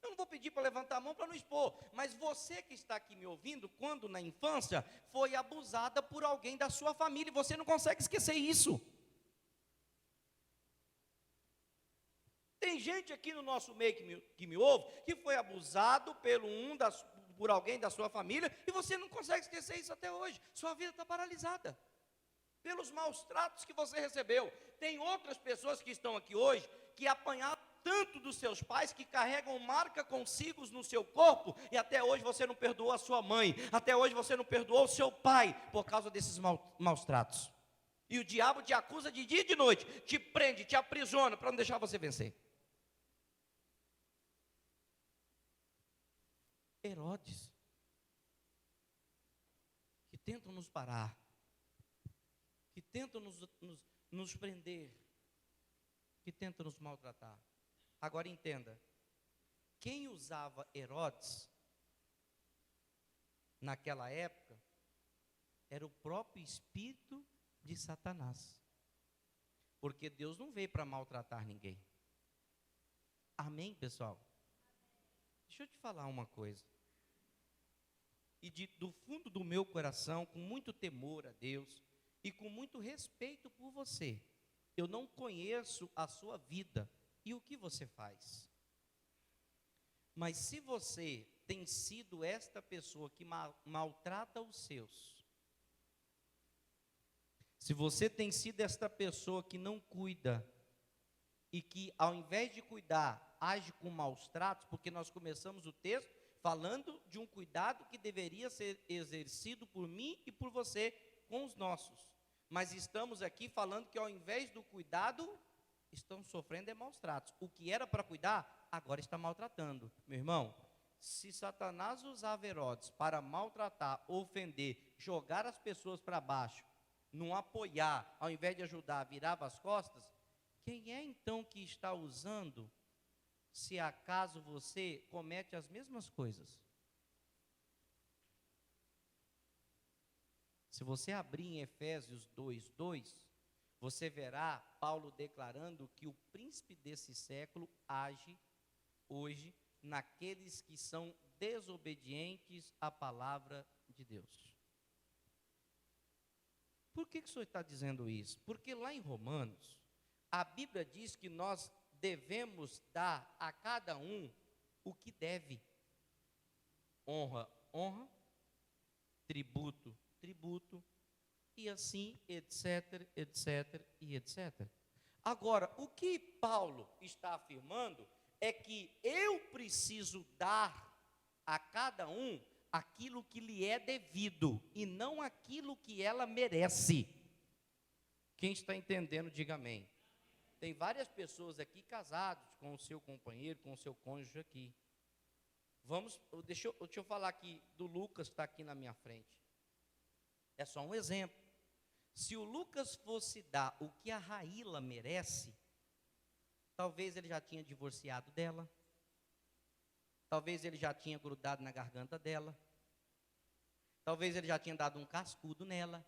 Eu não vou pedir para levantar a mão para não expor, mas você que está aqui me ouvindo, quando na infância foi abusada por alguém da sua família, e você não consegue esquecer isso. Tem gente aqui no nosso meio que me ouve, que foi abusado por alguém da sua família, e você não consegue esquecer isso até hoje. Sua vida está paralisada pelos maus tratos que você recebeu. Tem outras pessoas que estão aqui hoje, que apanharam tanto dos seus pais, que carregam marca consigo no seu corpo, e até hoje você não perdoou a sua mãe, até hoje você não perdoou o seu pai, por causa desses maus tratos. E o diabo te acusa de dia e de noite, te prende, te aprisiona, para não deixar você vencer. Herodes, que tentam nos parar, que tentam nos prender, que tentam nos maltratar. Agora entenda, quem usava Herodes, naquela época, era o próprio espírito de Satanás. Porque Deus não veio para maltratar ninguém. Amém, pessoal? Deixa eu te falar uma coisa. E do fundo do meu coração, com muito temor a Deus e com muito respeito por você, eu não conheço a sua vida e o que você faz. Mas se você tem sido esta pessoa que maltrata os seus, se você tem sido esta pessoa que não cuida e que ao invés de cuidar, age com maus tratos, porque nós começamos o texto falando de um cuidado que deveria ser exercido por mim e por você com os nossos. Mas estamos aqui falando que ao invés do cuidado, estão sofrendo maus tratos. O que era para cuidar, agora está maltratando. Meu irmão, se Satanás usava Herodes para maltratar, ofender, jogar as pessoas para baixo, não apoiar, ao invés de ajudar, virava as costas, quem é então que está usando, se acaso você comete as mesmas coisas? Se você abrir em Efésios 2:2, você verá Paulo declarando que o príncipe desse século age hoje naqueles que são desobedientes à palavra de Deus. Por que o senhor está dizendo isso? Porque lá em Romanos, a Bíblia diz que nós devemos dar a cada um o que deve. Honra, honra, tributo, tributo, e assim, etc, etc e etc. Agora, o que Paulo está afirmando é que eu preciso dar a cada um aquilo que lhe é devido, e não aquilo que ela merece. Quem está entendendo, diga amém. Tem várias pessoas aqui casadas com o seu companheiro, com o seu cônjuge aqui. Deixa eu falar aqui do Lucas que está aqui na minha frente. É só um exemplo. Se o Lucas fosse dar o que a Raíla merece, talvez ele já tinha divorciado dela, talvez ele já tinha grudado na garganta dela, talvez ele já tinha dado um cascudo nela,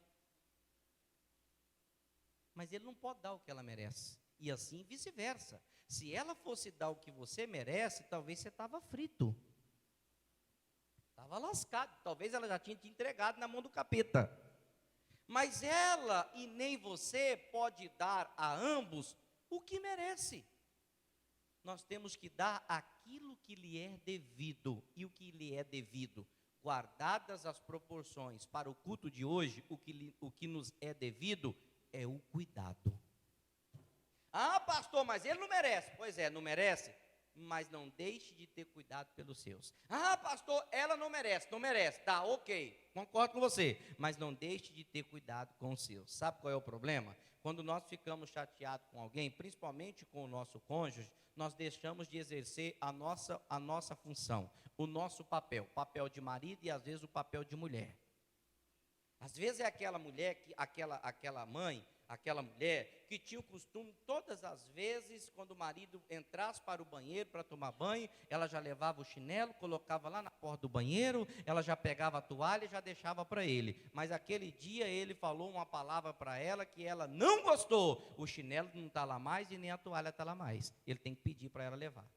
mas ele não pode dar o que ela merece, e assim vice-versa. Se ela fosse dar o que você merece, talvez você estava frito, estava lascado, talvez ela já tinha te entregado na mão do capeta. Mas ela e nem você pode dar a ambos o que merece. Nós temos que dar aquilo que lhe é devido. E o que lhe é devido? Guardadas as proporções para o culto de hoje, o que nos é devido é o cuidado. Ah, pastor, mas ele não merece. Pois é, não merece, mas não deixe de ter cuidado pelos seus. Ah, pastor, ela não merece. Tá, ok, concordo com você, mas não deixe de ter cuidado com os seus. Sabe qual é o problema? Quando nós ficamos chateados com alguém, principalmente com o nosso cônjuge, nós deixamos de exercer a nossa função, o nosso papel de marido e às vezes o papel de mulher. Às vezes é aquela mulher, aquela mãe, aquela mulher que tinha o costume, todas as vezes, quando o marido entrasse para o banheiro para tomar banho, ela já levava o chinelo, colocava lá na porta do banheiro, ela já pegava a toalha e já deixava para ele. Mas aquele dia ele falou uma palavra para ela que ela não gostou. O chinelo não está lá mais e nem a toalha está lá mais. Ele tem que pedir para ela levar.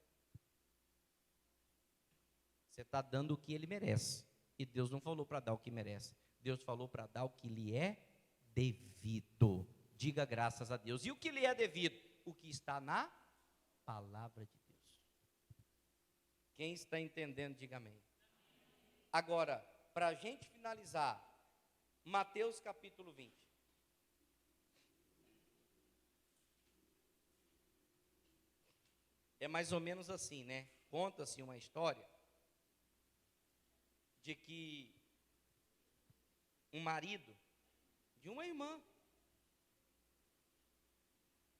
Você está dando o que ele merece. E Deus não falou para dar o que merece. Deus falou para dar o que lhe é devido. Diga graças a Deus. E o que lhe é devido? O que está na palavra de Deus. Quem está entendendo, diga amém. Agora, para a gente finalizar, Mateus capítulo 20. É mais ou menos assim, né? Conta-se uma história de que um marido de uma irmã,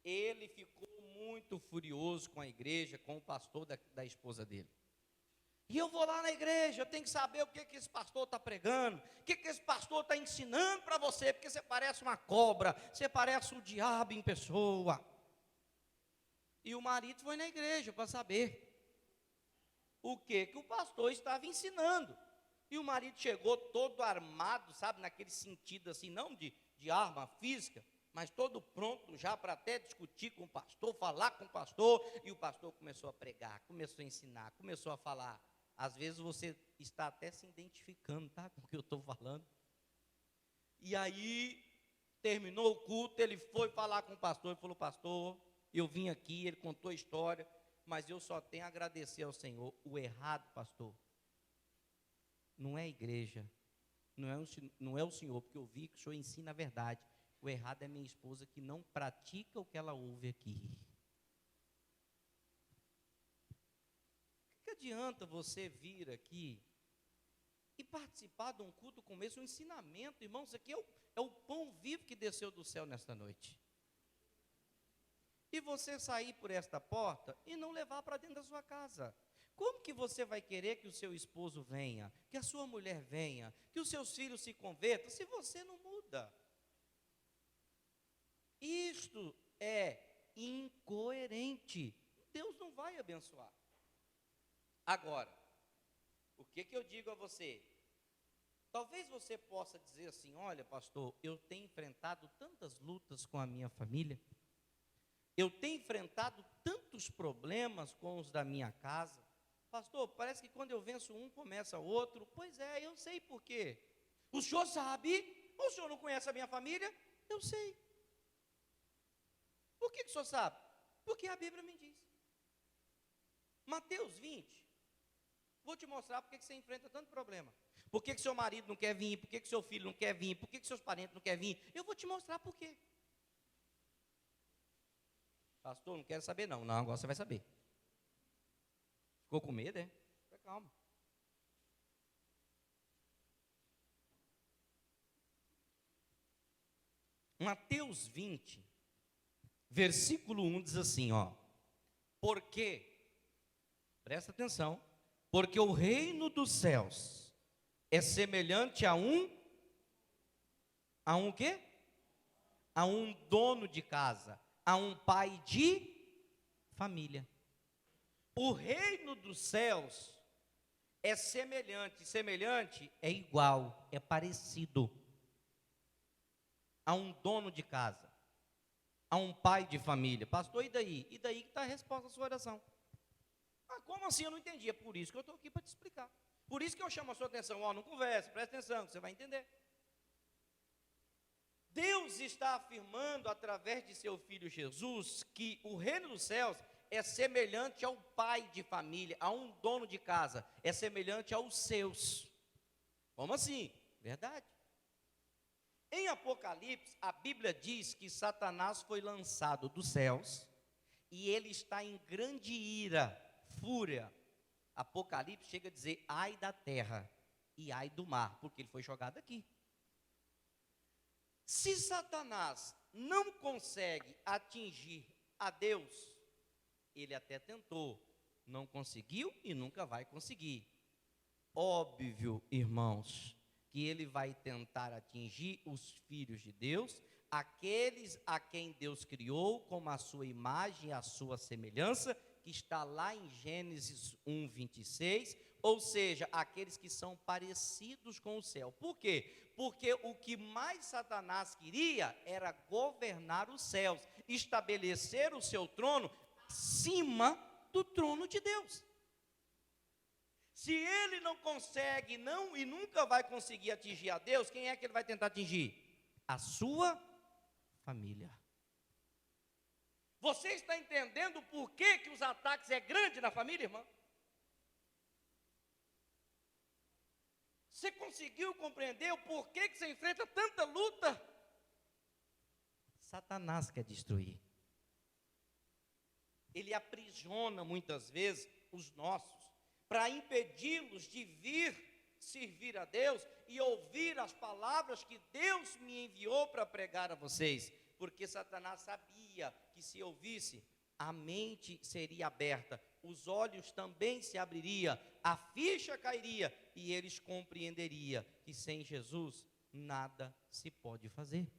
ele ficou muito furioso com a igreja, com o pastor da esposa dele. E eu vou lá na igreja, eu tenho que saber o que esse pastor está pregando, o que esse pastor está ensinando para você, porque você parece uma cobra, você parece o diabo em pessoa. E o marido foi na igreja para saber o que o pastor estava ensinando. E o marido chegou todo armado, sabe, naquele sentido assim, não de arma física, mas todo pronto já para até discutir com o pastor, falar com o pastor. E o pastor começou a pregar, começou a ensinar, começou a falar. Às vezes você está até se identificando, tá, com o que eu estou falando. E aí, terminou o culto, ele foi falar com o pastor e falou: pastor, eu vim aqui, ele contou a história, mas eu só tenho a agradecer ao Senhor. O errado, pastor, não é a igreja, não é o senhor, porque eu vi que o senhor ensina a verdade. O errado é minha esposa que não pratica o que ela ouve aqui. O que adianta você vir aqui e participar de um culto como esse, um ensinamento, irmão? Isso aqui é o pão vivo que desceu do céu nesta noite. E você sair por esta porta e não levar para dentro da sua casa. Como que você vai querer que o seu esposo venha, que a sua mulher venha, que os seus filhos se convertam, se você não muda? Isto é incoerente. Deus não vai abençoar. Agora, o que eu digo a você? Talvez você possa dizer assim: olha, pastor, eu tenho enfrentado tantas lutas com a minha família, eu tenho enfrentado tantos problemas com os da minha casa. Pastor, parece que quando eu venço um, começa outro. Pois é, eu sei por quê. O senhor sabe? O senhor não conhece a minha família? Eu sei. Por que o senhor sabe? Porque a Bíblia me diz. Mateus 20. Vou te mostrar por que você enfrenta tanto problema. Por que seu marido não quer vir? Por que seu filho não quer vir? Por que seus parentes não querem vir? Eu vou te mostrar por quê. Pastor, não quero saber não. Não, agora você vai saber. Ficou com medo, é? Fica calmo. Mateus 20, versículo 1 diz assim, ó. Porque, presta atenção, porque o reino dos céus é semelhante a um quê? A um dono de casa, a um pai de família. O reino dos céus é semelhante é igual, é parecido a um dono de casa, a um pai de família. Pastor, e daí? E daí que está a resposta à sua oração. Ah, como assim? Eu não entendi. É por isso que eu estou aqui para te explicar. Por isso que eu chamo a sua atenção. Ó, não converse, presta atenção, que você vai entender. Deus está afirmando através de seu Filho Jesus que o reino dos céus é semelhante ao pai de família, a um dono de casa, é semelhante aos seus. Como assim? Verdade. Em Apocalipse, a Bíblia diz que Satanás foi lançado dos céus e ele está em grande ira, fúria. Apocalipse chega a dizer, ai da terra e ai do mar, porque ele foi jogado aqui. Se Satanás não consegue atingir a Deus, ele até tentou, não conseguiu e nunca vai conseguir. Óbvio, irmãos, que ele vai tentar atingir os filhos de Deus, aqueles a quem Deus criou como a sua imagem e a sua semelhança, que está lá em Gênesis 1, 26, ou seja, aqueles que são parecidos com o céu. Por quê? Porque o que mais Satanás queria era governar os céus, estabelecer o seu trono acima do trono de Deus. Se ele não consegue, não e nunca vai conseguir atingir a Deus, quem é que ele vai tentar atingir? A sua família. Você está entendendo por que os ataques é grande na família, irmã? Você conseguiu compreender o porquê que você enfrenta tanta luta? Satanás quer destruir. Ele aprisiona muitas vezes os nossos, para impedi-los de vir servir a Deus e ouvir as palavras que Deus me enviou para pregar a vocês, porque Satanás sabia que se ouvisse, a mente seria aberta, os olhos também se abriria, a ficha cairia e eles compreenderiam que sem Jesus nada se pode fazer.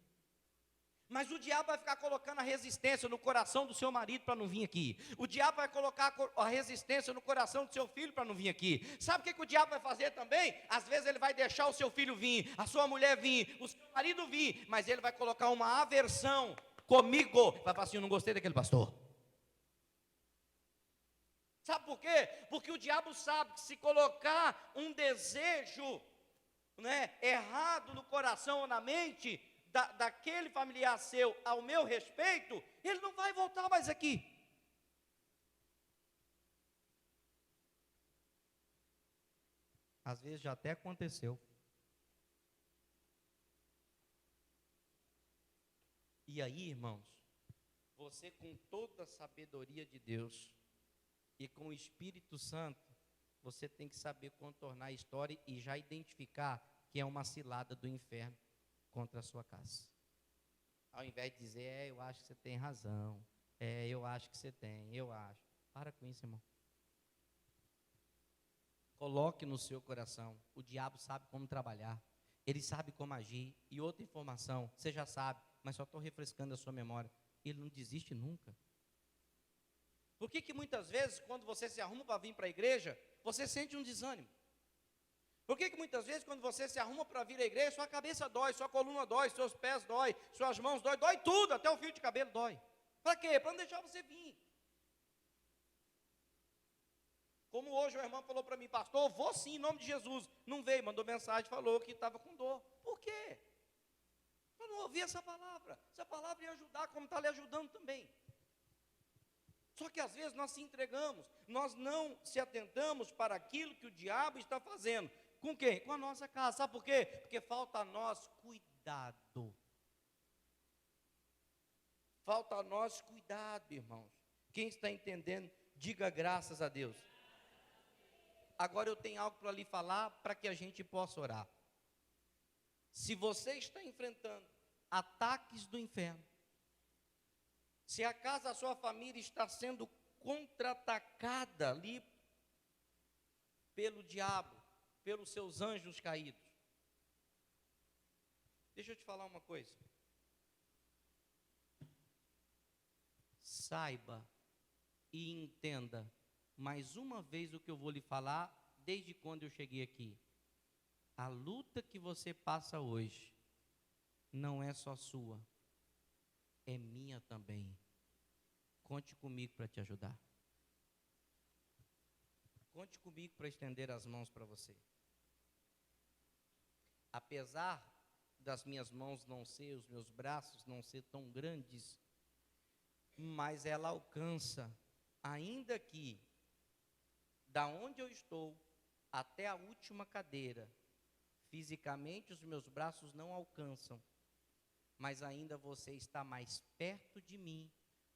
Mas o diabo vai ficar colocando a resistência no coração do seu marido para não vir aqui. O diabo vai colocar a resistência no coração do seu filho para não vir aqui. Sabe o que o diabo vai fazer também? Às vezes ele vai deixar o seu filho vir, a sua mulher vir, o seu marido vir, mas ele vai colocar uma aversão comigo. Vai falar assim, eu não gostei daquele pastor. Sabe por quê? Porque o diabo sabe que se colocar um desejo, errado no coração ou na mente daquele familiar seu ao meu respeito, ele não vai voltar mais aqui. Às vezes já até aconteceu. E aí, irmãos, você com toda a sabedoria de Deus e com o Espírito Santo, você tem que saber contornar a história e já identificar que é uma cilada do inferno contra a sua casa. Ao invés de dizer, eu acho que você tem razão, eu acho que você tem, eu acho. Para com isso, irmão. Coloque no seu coração, o diabo sabe como trabalhar, ele sabe como agir. E outra informação, você já sabe, mas só estou refrescando a sua memória, ele não desiste nunca. Por que muitas vezes, quando você se arruma para vir para a igreja, você sente um desânimo? Por que muitas vezes, quando você se arruma para vir à igreja, sua cabeça dói, sua coluna dói, seus pés dói, suas mãos dói tudo, até o fio de cabelo dói. Para quê? Para não deixar você vir. Como hoje o irmão falou para mim, pastor, vou sim, em nome de Jesus. Não veio, mandou mensagem, falou que estava com dor. Por quê? Para não ouvir essa palavra. Essa palavra ia ajudar, como está lhe ajudando também. Só que às vezes nós se entregamos, nós não se atentamos para aquilo que o diabo está fazendo. Com quem? Com a nossa casa. Sabe por quê? Porque falta a nós cuidado. Falta a nós cuidado, irmãos. Quem está entendendo, diga graças a Deus. Agora eu tenho algo para lhe falar para que a gente possa orar. Se você está enfrentando ataques do inferno. Se acaso a sua família está sendo contra-atacada ali pelo diabo, pelos seus anjos caídos. Deixa eu te falar uma coisa. Saiba e entenda mais uma vez o que eu vou lhe falar desde quando eu cheguei aqui. A luta que você passa hoje não é só sua, é minha também. Conte comigo para te ajudar. Conte comigo para estender as mãos para você. Apesar das minhas mãos não ser, os meus braços não ser tão grandes, mas ela alcança, ainda que da onde eu estou até a última cadeira, fisicamente os meus braços não alcançam, mas ainda você está mais perto de mim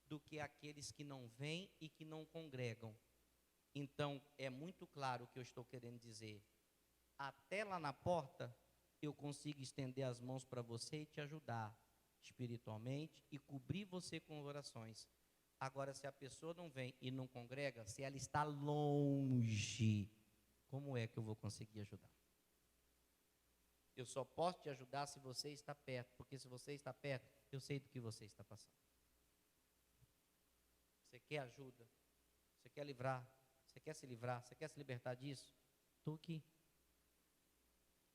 do que aqueles que não vêm e que não congregam. Então, é muito claro o que eu estou querendo dizer. Até lá na porta, eu consigo estender as mãos para você e te ajudar espiritualmente e cobrir você com orações. Agora, se a pessoa não vem e não congrega, se ela está longe, como é que eu vou conseguir ajudar? Eu só posso te ajudar se você está perto, porque se você está perto, eu sei do que você está passando. Você quer ajuda? Você quer livrar? Você quer se livrar? Você quer se libertar disso? Estou aqui.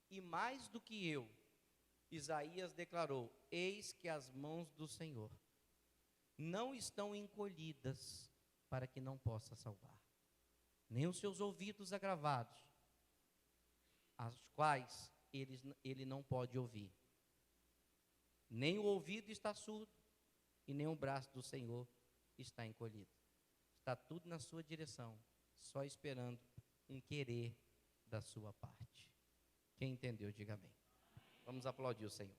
E mais do que eu, Isaías declarou: eis que as mãos do Senhor não estão encolhidas para que não possa salvar, nem os seus ouvidos agravados, as quais ele não pode ouvir. Nem o ouvido está surdo, e nem o braço do Senhor está encolhido. Está tudo na sua direção, só esperando um querer da sua parte. Quem entendeu, diga amém. Vamos aplaudir o Senhor.